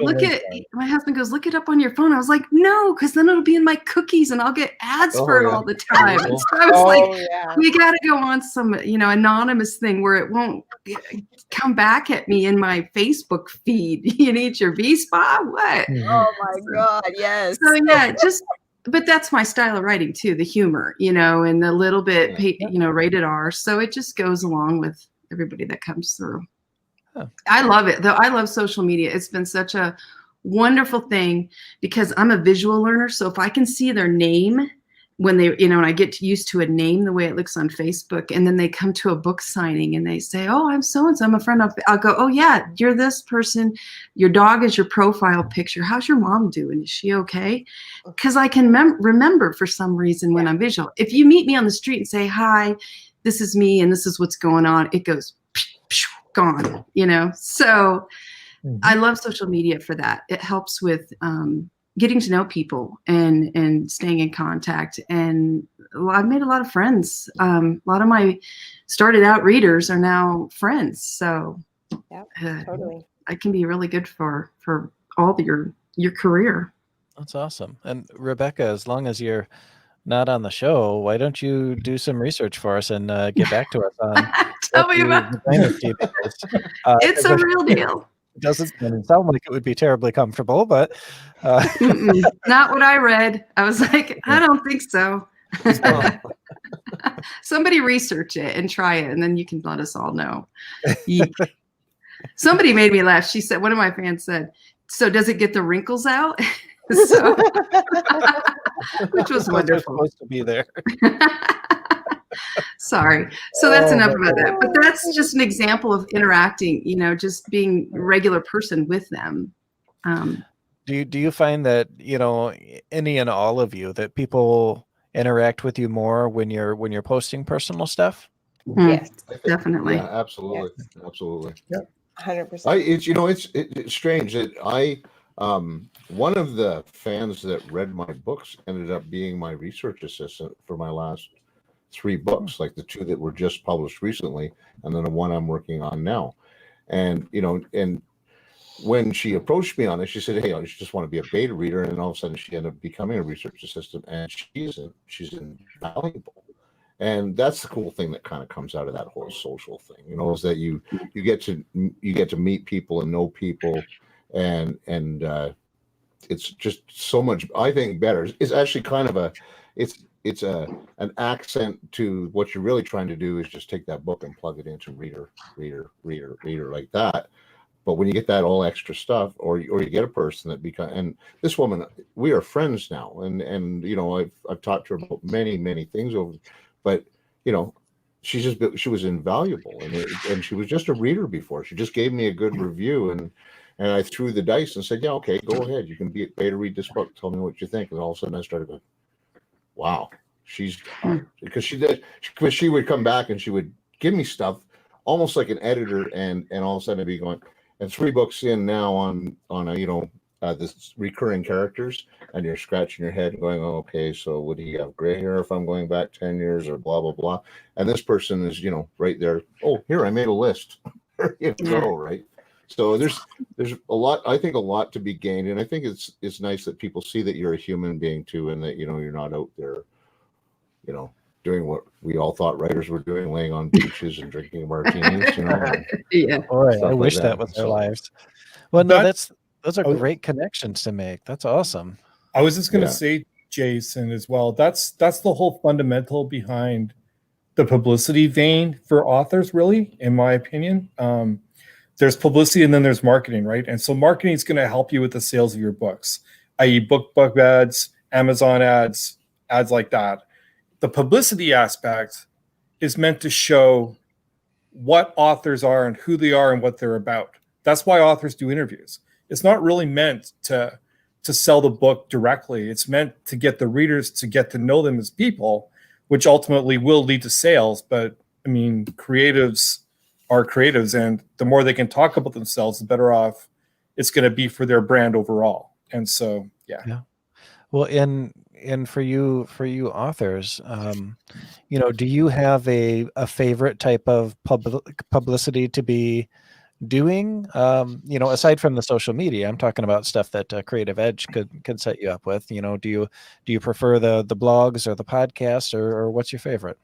my husband goes, look it up on your phone. I was like, no, because then it'll be in my cookies and I'll get ads for it all the time. And so I was we got to go on some, you know, anonymous thing where it won't come back at me in my Facebook feed. You need your V-Spa? What? Oh my God, yes. So yeah, but that's my style of writing too, the humor, you know, and the little bit, you know, rated R. So it just goes along with everybody that comes through. Huh. I love it though. I love social media. It's been such a wonderful thing because I'm a visual learner. So if I can see their name when they, you know, and I get used to a name, the way it looks on Facebook, and then they come to a book signing and they say, oh, I'm so-and-so, I'm a friend of, I'll go, oh yeah, you're this person. Your dog is your profile picture. How's your mom doing? Is she okay? Because I can remember for some reason when I'm visual. If you meet me on the street and say, hi, this is me and this is what's going on, it goes gone, you know? So I love social media for that. It helps with, getting to know people and staying in contact. And I've made a lot of friends. A lot of my started out readers are now friends. So totally. It can be really good for all your career. That's awesome. And Rebekah, as long as you're not on the show, why don't you do some research for us and get back to us on tell me about it's a real deal. It doesn't sound like it would be terribly comfortable, but not what I read. I was like, I don't think so. Somebody research it and try it, and then you can let us all know. Somebody made me laugh. She said, one of my fans said, so does it get the wrinkles out? So, which was wonderful. Supposed to be there. Sorry. So that's enough about that. But that's just an example of interacting, just being a regular person with them. Do you find that, any and all of you, that people interact with you more when you're posting personal stuff? Yes, definitely. Yeah, absolutely. Yes. Absolutely. Yeah. 100%. It's strange that one of the fans that read my books ended up being my research assistant for my last 3 books, like the 2 that were just published recently, and then the one I'm working on now. And and when she approached me on it, she said, "Hey, I just want to be a beta reader," and all of a sudden she ended up becoming a research assistant, and she's invaluable. And that's the cool thing that kind of comes out of that whole social thing, is that you get to meet people and know people, and it's just so much, I think, better. It's actually kind of it's an accent to what you're really trying to do is just take that book and plug it into reader like that. But when you get that all extra stuff, or you get a person that and this woman, we are friends now, and I've talked to her about many things over, but she was invaluable, and she was just a reader before. She just gave me a good review, and I threw the dice and said, "Yeah, okay, go ahead. You can beta read this book. Tell me what you think." And all of a sudden, I started going, "Wow, because she would come back and she would give me stuff almost like an editor, and all of a sudden I'd be going, and 3 books in now on this recurring characters, and you're scratching your head and going, "Oh, okay, so would he have gray hair if I'm going back 10 years or blah blah blah?" And this person is right there. "Oh, here, I made a list." There you go, right? So there's a lot, I think, a lot to be gained, and I think it's nice that people see that you're a human being too, and that you're not out there doing what we all thought writers were doing, laying on beaches and drinking martinis. Yeah. Boy, I wish that was their lives. Well, no, those are great connections to make. That's awesome. I was just going to say, Jason, as well, that's the whole fundamental behind the publicity vein for authors, really, in my opinion. There's publicity and then there's marketing, right? And so marketing is going to help you with the sales of your books, i.e. book ads, Amazon ads like that. The publicity aspect is meant to show what authors are and who they are and what they're about. That's why authors do interviews. It's not really meant to sell the book directly. It's meant to get the readers to get to know them as people, which ultimately will lead to sales. But I mean, creatives are creatives, and the more they can talk about themselves, the better off it's going to be for their brand overall. And so, yeah. Well, and for you authors, do you have a favorite type of publicity to be doing? Aside from the social media, I'm talking about stuff that Creative Edge could set you up with. Do you prefer the blogs or the podcasts, or what's your favorite?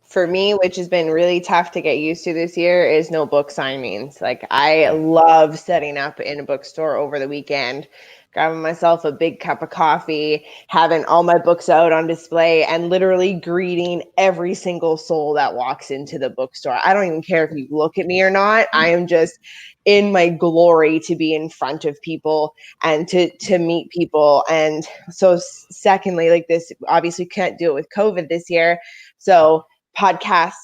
For me, which has been really tough to get used to this year, is no book signings. Like, I love setting up in a bookstore over the weekend, grabbing myself a big cup of coffee, having all my books out on display, and literally greeting every single soul that walks into the bookstore. I don't even care if you look at me or not. I am just in my glory to be in front of people and to meet people. And so secondly, like, this obviously can't do it with COVID this year. So podcasts,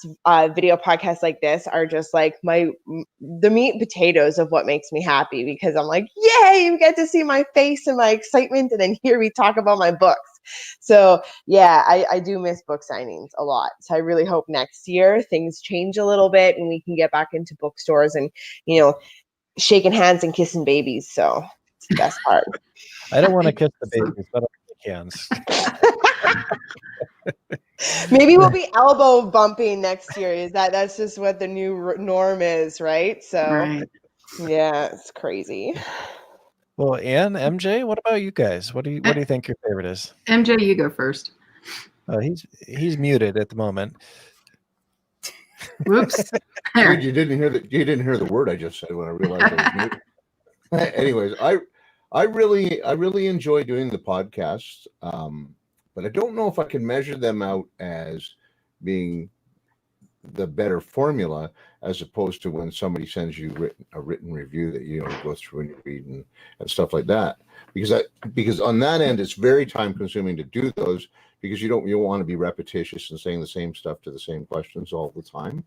video podcasts like this are just like the meat and potatoes of what makes me happy, because I'm like, yay, you get to see my face and my excitement, and then hear me talk about my books. So yeah, I do miss book signings a lot. So I really hope next year things change a little bit and we can get back into bookstores and, shaking hands and kissing babies. So it's the best part. I don't want to kiss the babies, but I can. Maybe we'll be elbow bumping next year. That's just what the new norm is, right? So, yeah, it's crazy. Well, Anne, MJ, what about you guys? What do you think your favorite is? MJ, you go first. Oh, he's muted at the moment. Whoops. Dude, you didn't hear the word I just said when I realized I was muted. Anyways, I really enjoy doing the podcasts. But I don't know if I can measure them out as being the better formula, as opposed to when somebody sends you a written review that you go through and you read and stuff like that. Because on that end, it's very time consuming to do those, because you don't want to be repetitious and saying the same stuff to the same questions all the time.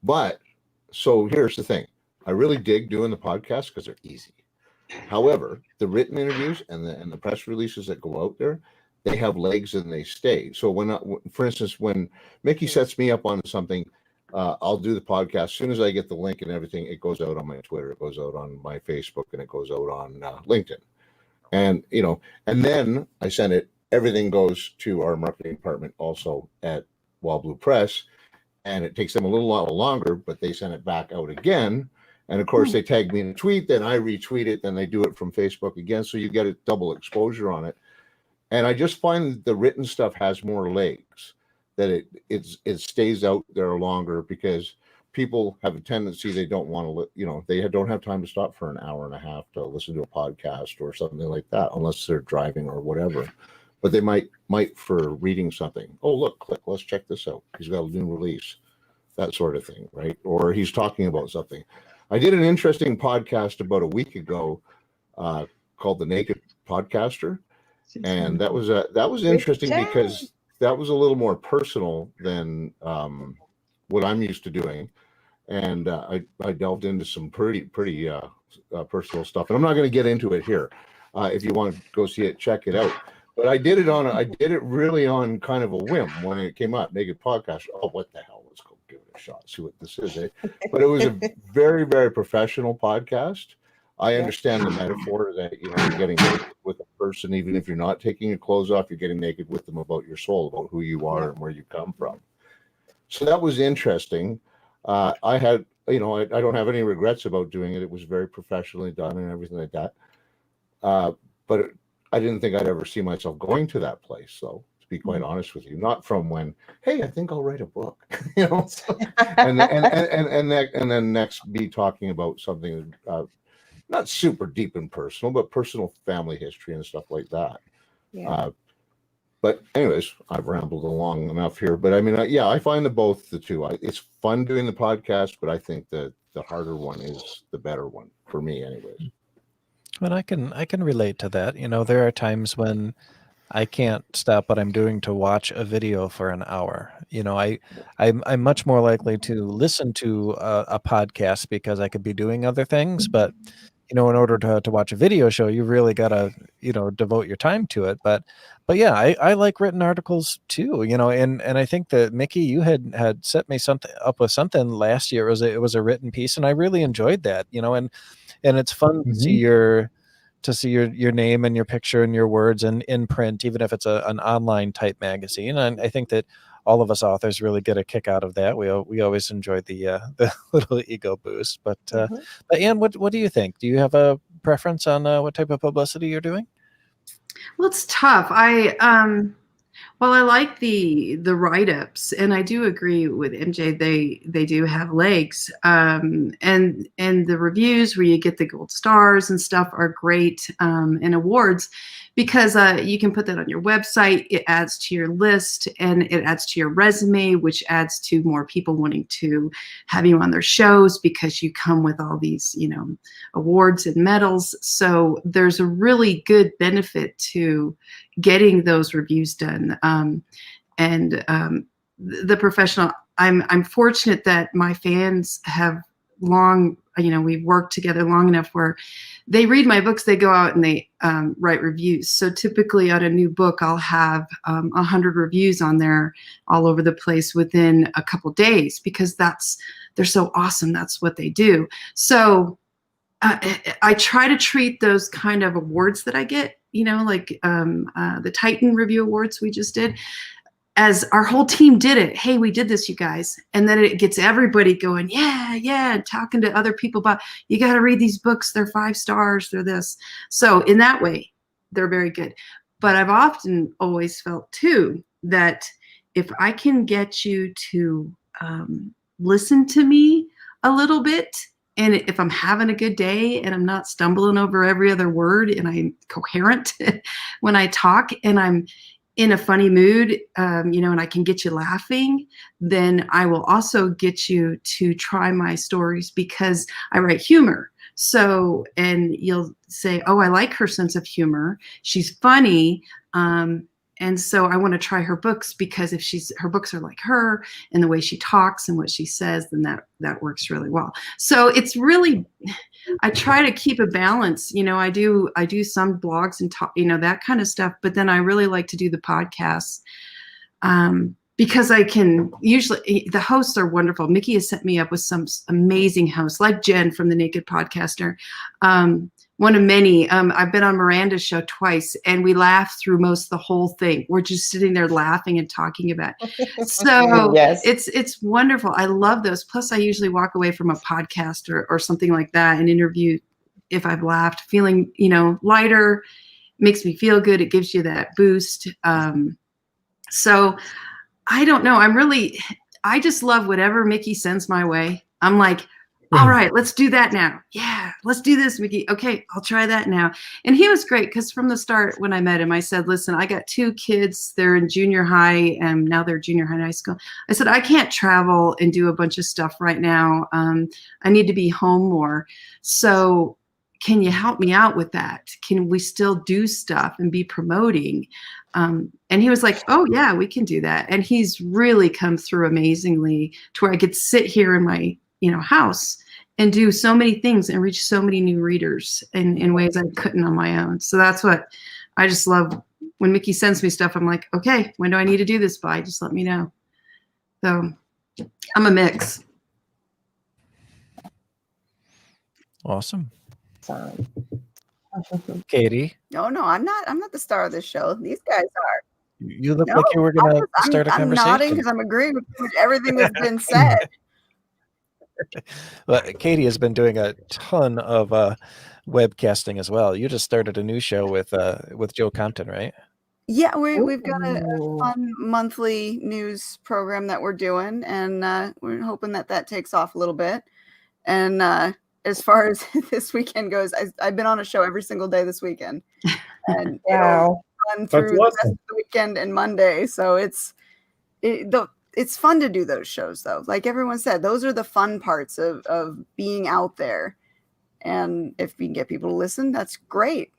But so here's the thing. I really dig doing the podcast because they're easy. However, the written interviews and the press releases that go out there, they have legs and they stay. So for instance, when Mickey sets me up on something, I'll do the podcast. As soon as I get the link and everything, it goes out on my Twitter, it goes out on my Facebook, and it goes out on LinkedIn. And, and then I send it, everything goes to our marketing department also at Wild Blue Press. And it takes them a little while longer, but they send it back out again. And of course, they tag me in a tweet, then I retweet it, then they do it from Facebook again. So you get a double exposure on it. And I just find that the written stuff has more legs, that it stays out there longer, because people have a tendency, they don't want to, they don't have time to stop for an hour and a half to listen to a podcast or something like that, unless they're driving or whatever. But they might for reading something. Oh, look, click, let's check this out. He's got a new release, that sort of thing, right? Or he's talking about something. I did an interesting podcast about a week ago called The Naked Podcaster. And that was interesting because that was a little more personal than what I'm used to doing. And I delved into some pretty personal stuff. And I'm not going to get into it here. If you want to go see it, check it out. But I did it really on kind of a whim when it came out, Naked Podcast. Oh, what the hell? Let's go give it a shot, see what this is. But it was a very, very professional podcast. I understand the metaphor that, you're getting naked with a person, even if you're not taking your clothes off, you're getting naked with them about your soul, about who you are and where you come from. So that was interesting. I had, I don't have any regrets about doing it. It was very professionally done and everything like that. But I didn't think I'd ever see myself going to that place, though, to be quite honest with you. Not from when, hey, I think I'll write a book, So, and then next be talking about something not super deep and personal, but personal family history and stuff like that. Yeah. But anyways, I've rambled along enough here. But I mean, I find the two. It's fun doing the podcast, but I think that the harder one is the better one for me, anyways. Well, I can relate to that. There are times when I can't stop what I'm doing to watch a video for an hour. I'm much more likely to listen to a podcast because I could be doing other things. But in order to watch a video show, you really gotta devote your time to it. But yeah, I like written articles too. And I think that Mickey, you had set me up with something last year. It was a written piece, and I really enjoyed that. And it's fun to see your name and your picture and your words in print, even if it's an online type magazine. And I think that all of us authors really get a kick out of that. We always enjoy the little ego boost. But Anne, what do you think? Do you have a preference on what type of publicity you're doing? Well, it's tough. Well, I like the write-ups, and I do agree with MJ. They do have legs, and the reviews where you get the gold stars and stuff are great, and awards, because you can put that on your website. It adds to your list, and it adds to your resume, which adds to more people wanting to have you on their shows because you come with all these, awards and medals. So there's a really good benefit to getting those reviews done. The professional, I'm fortunate that my fans have we've worked together long enough where they read my books, they go out and they write reviews. So typically on a new book, I'll have 100 reviews on there all over the place within a couple days, because they're so awesome. That's what they do. So I try to treat those kind of awards that I get, like the Titan Review Awards we just did, as our whole team did it. Hey, we did this, you guys. And then it gets everybody going, yeah, and talking to other people about, you got to read these books. They're 5 stars. They're this. So in that way, they're very good. But I've often always felt too that if I can get you to listen to me a little bit, and if I'm having a good day and I'm not stumbling over every other word and I'm coherent when I talk, and I'm in a funny mood, and I can get you laughing, then I will also get you to try my stories because I write humor. So, and you'll say, oh, I like her sense of humor. She's funny. And so I want to try her books because if her books are like her and the way she talks and what she says, then that works really well. So it's really, I try to keep a balance. I do some blogs and talk, that kind of stuff, but then I really like to do the podcasts because I can usually, the hosts are wonderful. Mickey has set me up with some amazing hosts like Jen from the Naked Podcaster. One of many. I've been on Miranda's show twice, and we laugh through most of the whole thing. We're just sitting there laughing and talking about it. So Yes. It's wonderful. I love those. Plus, I usually walk away from a podcast or something like that, an interview, if I've laughed, feeling lighter, makes me feel good. It gives you that boost. So I don't know. I just love whatever Mickey sends my way. I'm like, all right, let's do that now. Yeah, let's do this, Mickey. Okay, I'll try that now. And he was great because from the start when I met him, I said, listen, I got 2 kids. They're in junior high and now they're junior high and high school. I said, I can't travel and do a bunch of stuff right now. I need to be home more. So can you help me out with that? Can we still do stuff and be promoting? And he was like, oh yeah, we can do that. And he's really come through amazingly to where I could sit here in my house and do so many things and reach so many new readers in ways I couldn't on my own. So that's what I just love. When Mickey sends me stuff, I'm like, okay, when do I need to do this by? Just let me know. So I'm a mix. Awesome. Katie. No, I'm not the star of this show. These guys are. You look like you were going to start a conversation. I'm nodding because I'm agreeing with everything that's been said. Well, Katie has been doing a ton of webcasting as well. You just started a new show with Joe Compton, right? Yeah, we've got a fun monthly news program that we're doing, and we're hoping that takes off a little bit. And as far as this weekend goes, I've been on a show every single day this weekend, and wow, run through the rest of the weekend and Monday. So it's fun to do those shows, though. Like everyone said, those are the fun parts of being out there. And if we can get people to listen, that's great.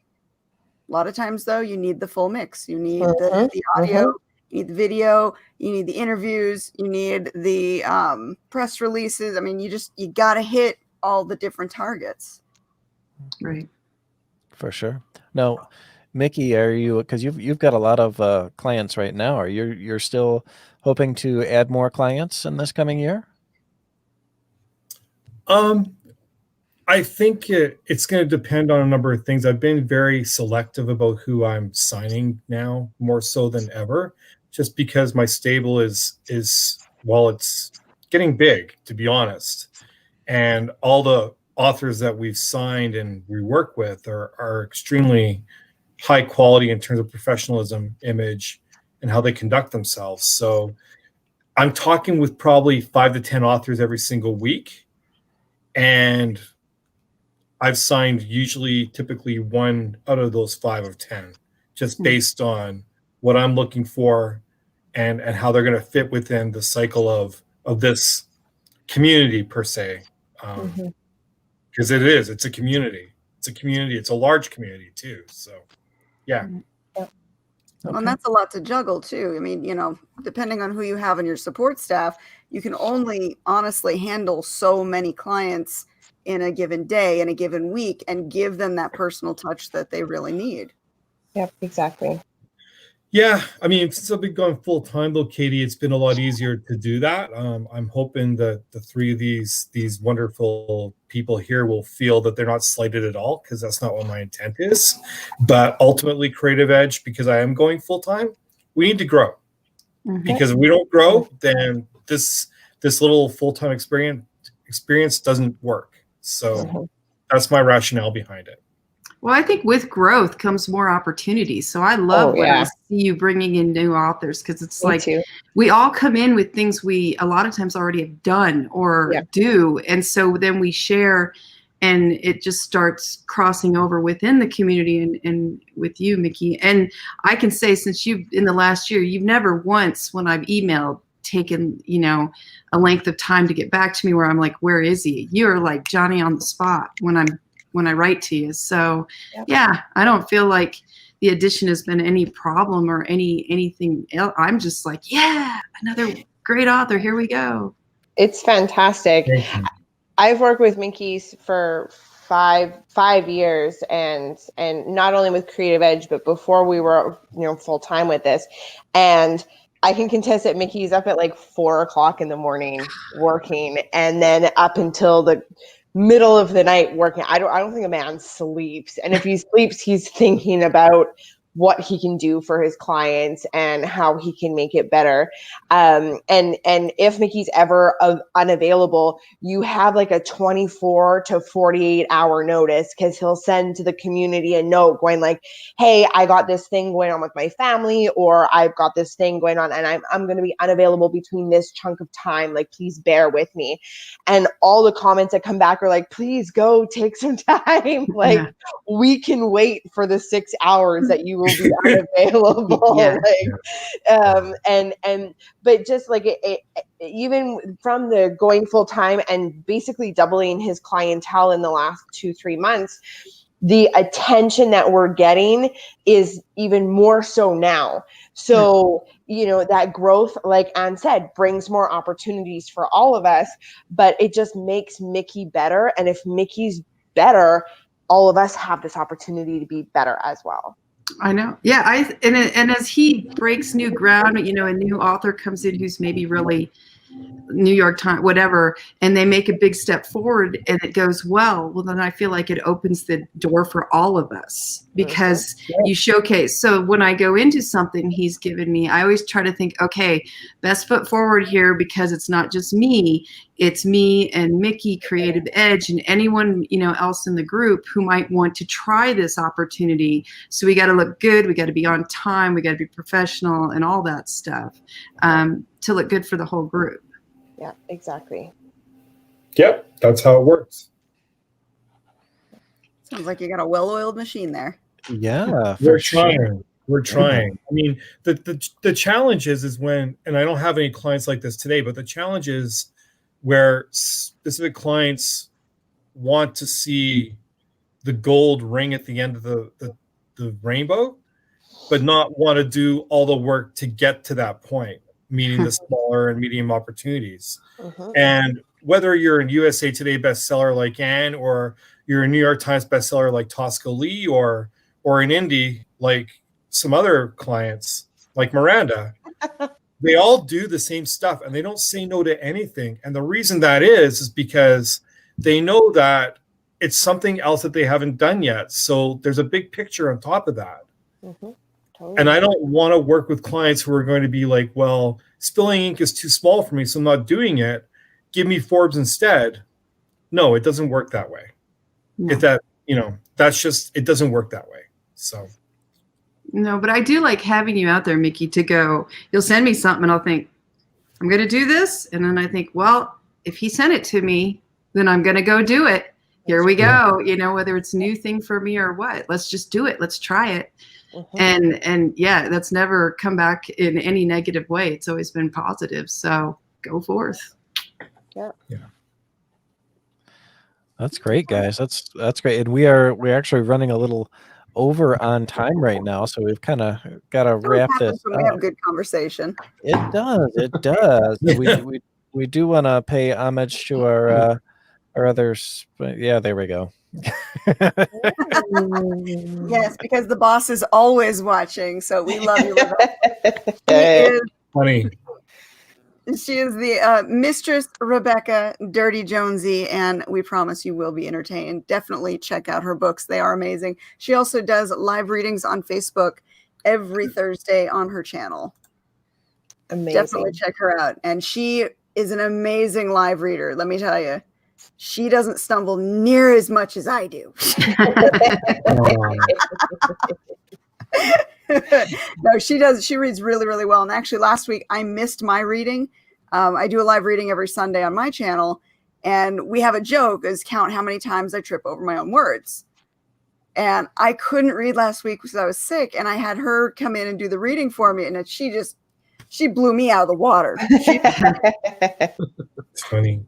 A lot of times, though, you need the full mix. You need the audio, you need the video, you need the interviews, you need the press releases. I mean, you got to hit all the different targets. Right. For sure. Now, Mickey, are you, because you've got a lot of clients right now, are you're still hoping to add more clients in this coming year? I think it's going to depend on a number of things. I've been very selective about who I'm signing now, more so than ever, just because my stable is well, it's getting big, to be honest. And all the authors that we've signed and we work with are extremely high quality in terms of professionalism, image, and how they conduct themselves. So I'm talking with probably 5 to 10 authors every single week. And I've signed typically 1 out of those 5 of 10, just based on what I'm looking for and how they're going to fit within the cycle of this community per se. Because it's a community. It's a large community too. So yeah. Well, and that's a lot to juggle too. I mean, depending on who you have in your support staff, you can only honestly handle so many clients in a given day, in a given week, and give them that personal touch that they really need. Yep, exactly. Yeah, I mean, since I've been going full time though, Katie, it's been a lot easier to do that. I'm hoping that the 3 of these wonderful people here will feel that they're not slighted at all, because that's not what my intent is. But ultimately, Creative Edge, because I am going full time, we need to grow. Because if we don't grow, then this little full time experience doesn't work. So that's my rationale behind it. Well, I think with growth comes more opportunities. So I love when I see you bringing in new authors, because it's we all come in with things we a lot of times already have done or do. And so then we share and it just starts crossing over within the community and with you, Mickey. And I can say, since you've in the last year, you've never once, when I've emailed, taken, you know, a length of time to get back to me where I'm like, where is he? You're like Johnny on the spot when I write to you. So yeah, I don't feel like the addition has been any problem or anything else. I'm just like, yeah, another great author. Here we go. It's fantastic. I've worked with Mickey's for five years, and not only with Creative Edge, but before we were, you know, full time with this. And I can contest that Mickey's up at like 4 o'clock in the morning working, and then up until the middle of the night working. I don't think a man sleeps. And if he sleeps, he's thinking about what he can do for his clients and how he can make it better. And if Mickey's ever unavailable, you have like a 24 to 48 hour notice, because he'll send to the community a note going like, hey, I got this thing going on with my family, or I've got this thing going on and I'm going to be unavailable between this chunk of time. Like, please bear with me. And all the comments that come back are like, please go take some time. Like, we can wait for the 6 hours that you will be unavailable. But just like it, even from the going full time and basically doubling his clientele in the last 2-3 months, the attention that we're getting is even more so now. So, you know, that growth, like Anne said, brings more opportunities for all of us, but it just makes Mickey better. And if Mickey's better, all of us have this opportunity to be better as well. I know. Yeah. And as he breaks new ground, you know, a new author comes in who's maybe really New York Times, whatever, and they make a big step forward and it goes well, then I feel like it opens the door for all of us, because you showcase. So when I go into something he's given me, I always try to think, okay, best foot forward here, because it's not just me, it's me and Mickey, Creative Edge, and anyone, you know, else in the group who might want to try this opportunity. So we got to look good, we got to be on time, we got to be professional and all that stuff, to look good for the whole group. Yeah, exactly. Yep, that's how it works. Sounds like you got a well-oiled machine there. Yeah, we're trying. We're trying. I mean, the challenge is when, and I don't have any clients like this today, but the challenge is where specific clients want to see the gold ring at the end of the rainbow, but not want to do all the work to get to that point, meaning the smaller and medium opportunities. And whether you're a USA Today bestseller like Anne, or you're a New York Times bestseller like Tosca Lee, or an indie like some other clients like Miranda, they all do the same stuff and they don't say no to anything. And the reason that is because they know that it's something else that they haven't done yet. So there's a big picture on top of that. Totally. And I don't want to work with clients who are going to be like, well, spilling ink is too small for me, so I'm not doing it. Give me Forbes instead. No, it doesn't work that way. No. That's just, it doesn't work that way. So. No, but I do like having you out there, Mickey, to go, you'll send me something and I'll think, I'm going to do this. And then I think, well, if he sent it to me, then I'm going to go do it. Here we go. You know, whether it's a new thing for me or what, let's just do it. Let's try it. And yeah, that's never come back in any negative way. It's always been positive. So go forth. Yeah. That's great, guys. That's great. And we're actually running a little over on time right now, so we've kind of got to wrap this up. We have good conversation. It does. We do want to pay homage to our others. Yeah, there we go. Yes, because the boss is always watching, so we love you. Funny. She is the Mistress Rebekah Dirty Jonesy, and we promise you will be entertained. Definitely check out her books. They are amazing. She also does live readings on Facebook every Thursday on her channel. Amazing. Definitely check her out. And she is an amazing live reader. Let me tell you, she doesn't stumble near as much as I do. No, she does. She reads really, really well. And actually last week I missed my reading. I do a live reading every Sunday on my channel, And we have a joke is count how many times I trip over my own words. And I couldn't read last week because I was sick, and I had her come in and do the reading for me, and she blew me out of the water. It's funny.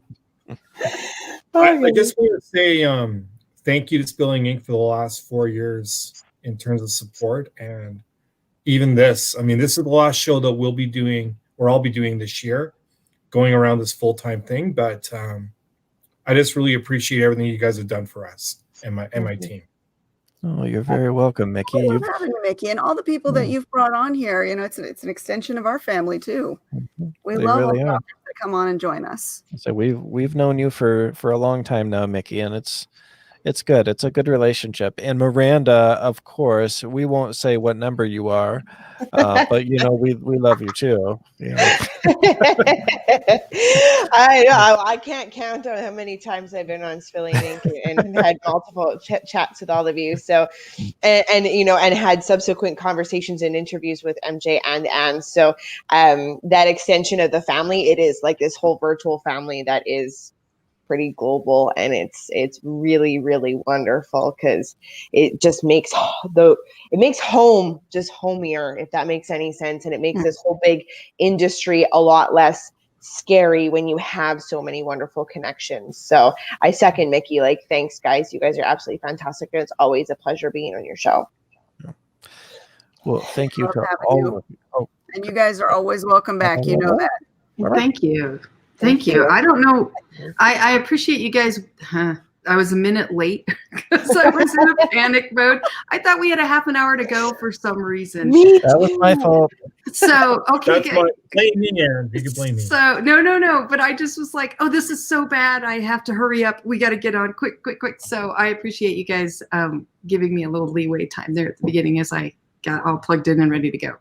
I just want to say thank you to Spilling Ink for the last 4 years in terms of support, and even this. I mean, this is the last show that we'll be doing, or I'll be doing this year, going around this full-time thing. But I just really appreciate everything you guys have done for us and my team. Oh, you're very welcome, Mickey. I love having you, Mickey, and all the people that you've brought on here. You know, it's an extension of our family too. We love really all the that come on and join us. So we've known you for a long time now, Mickey, and it's good. It's a good relationship. And Miranda, of course, we won't say what number you are, but you know we love you too. You know. I know. I can't count on how many times I've been on Spilling Ink and had multiple chats with all of you. So, and you know, and had subsequent conversations and interviews with MJ and Anne. So, that extension of the family, it is like this whole virtual family that is pretty global, and it's really, really wonderful because it just makes home just homier, if that makes any sense, and it makes this whole big industry a lot less scary when you have so many wonderful connections. So I second Mickey. Like, thanks guys, you guys are absolutely fantastic, and it's always a pleasure being on your show. Well, thank you to all of you. Oh. And you guys are always welcome back. You know that. Well, thank you. Thank you. I don't know. I appreciate you guys. I was a minute late because I was in a panic mode. I thought we had a half an hour to go for some reason. That was my fault. So, okay. Blame me, Aaron. You can blame me. So, no. But I just was like, oh, this is so bad. I have to hurry up. We got to get on quick. So I appreciate you guys giving me a little leeway time there at the beginning as I got all plugged in and ready to go.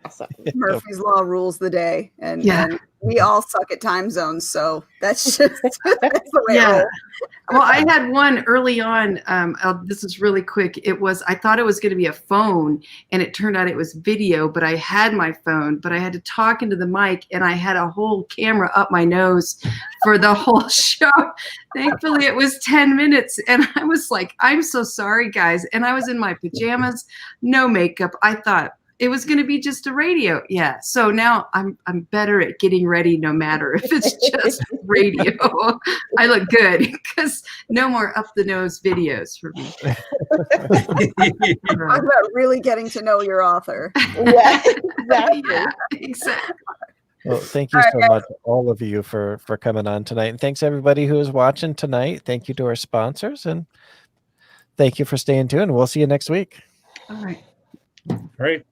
Awesome. Murphy's Law rules the day, and we all suck at time zones, so that's just that's the way it rolls. Well, I had one early on. This is really quick. I thought it was going to be a phone, and it turned out it was video. But I had my phone, but I had to talk into the mic, and I had a whole camera up my nose for the whole show. Thankfully, it was 10 minutes, and I was like, "I'm so sorry, guys." And I was in my pajamas, no makeup. I thought it was going to be just a radio. Yeah. So now I'm better at getting ready no matter if it's just radio. I look good because no more up the nose videos for me. Talk about really getting to know your author. Yeah, exactly. Yeah, exactly. Well, thank you so much, all of you, for coming on tonight. And thanks everybody who is watching tonight. Thank you to our sponsors, and thank you for staying tuned. We'll see you next week. All right. All right.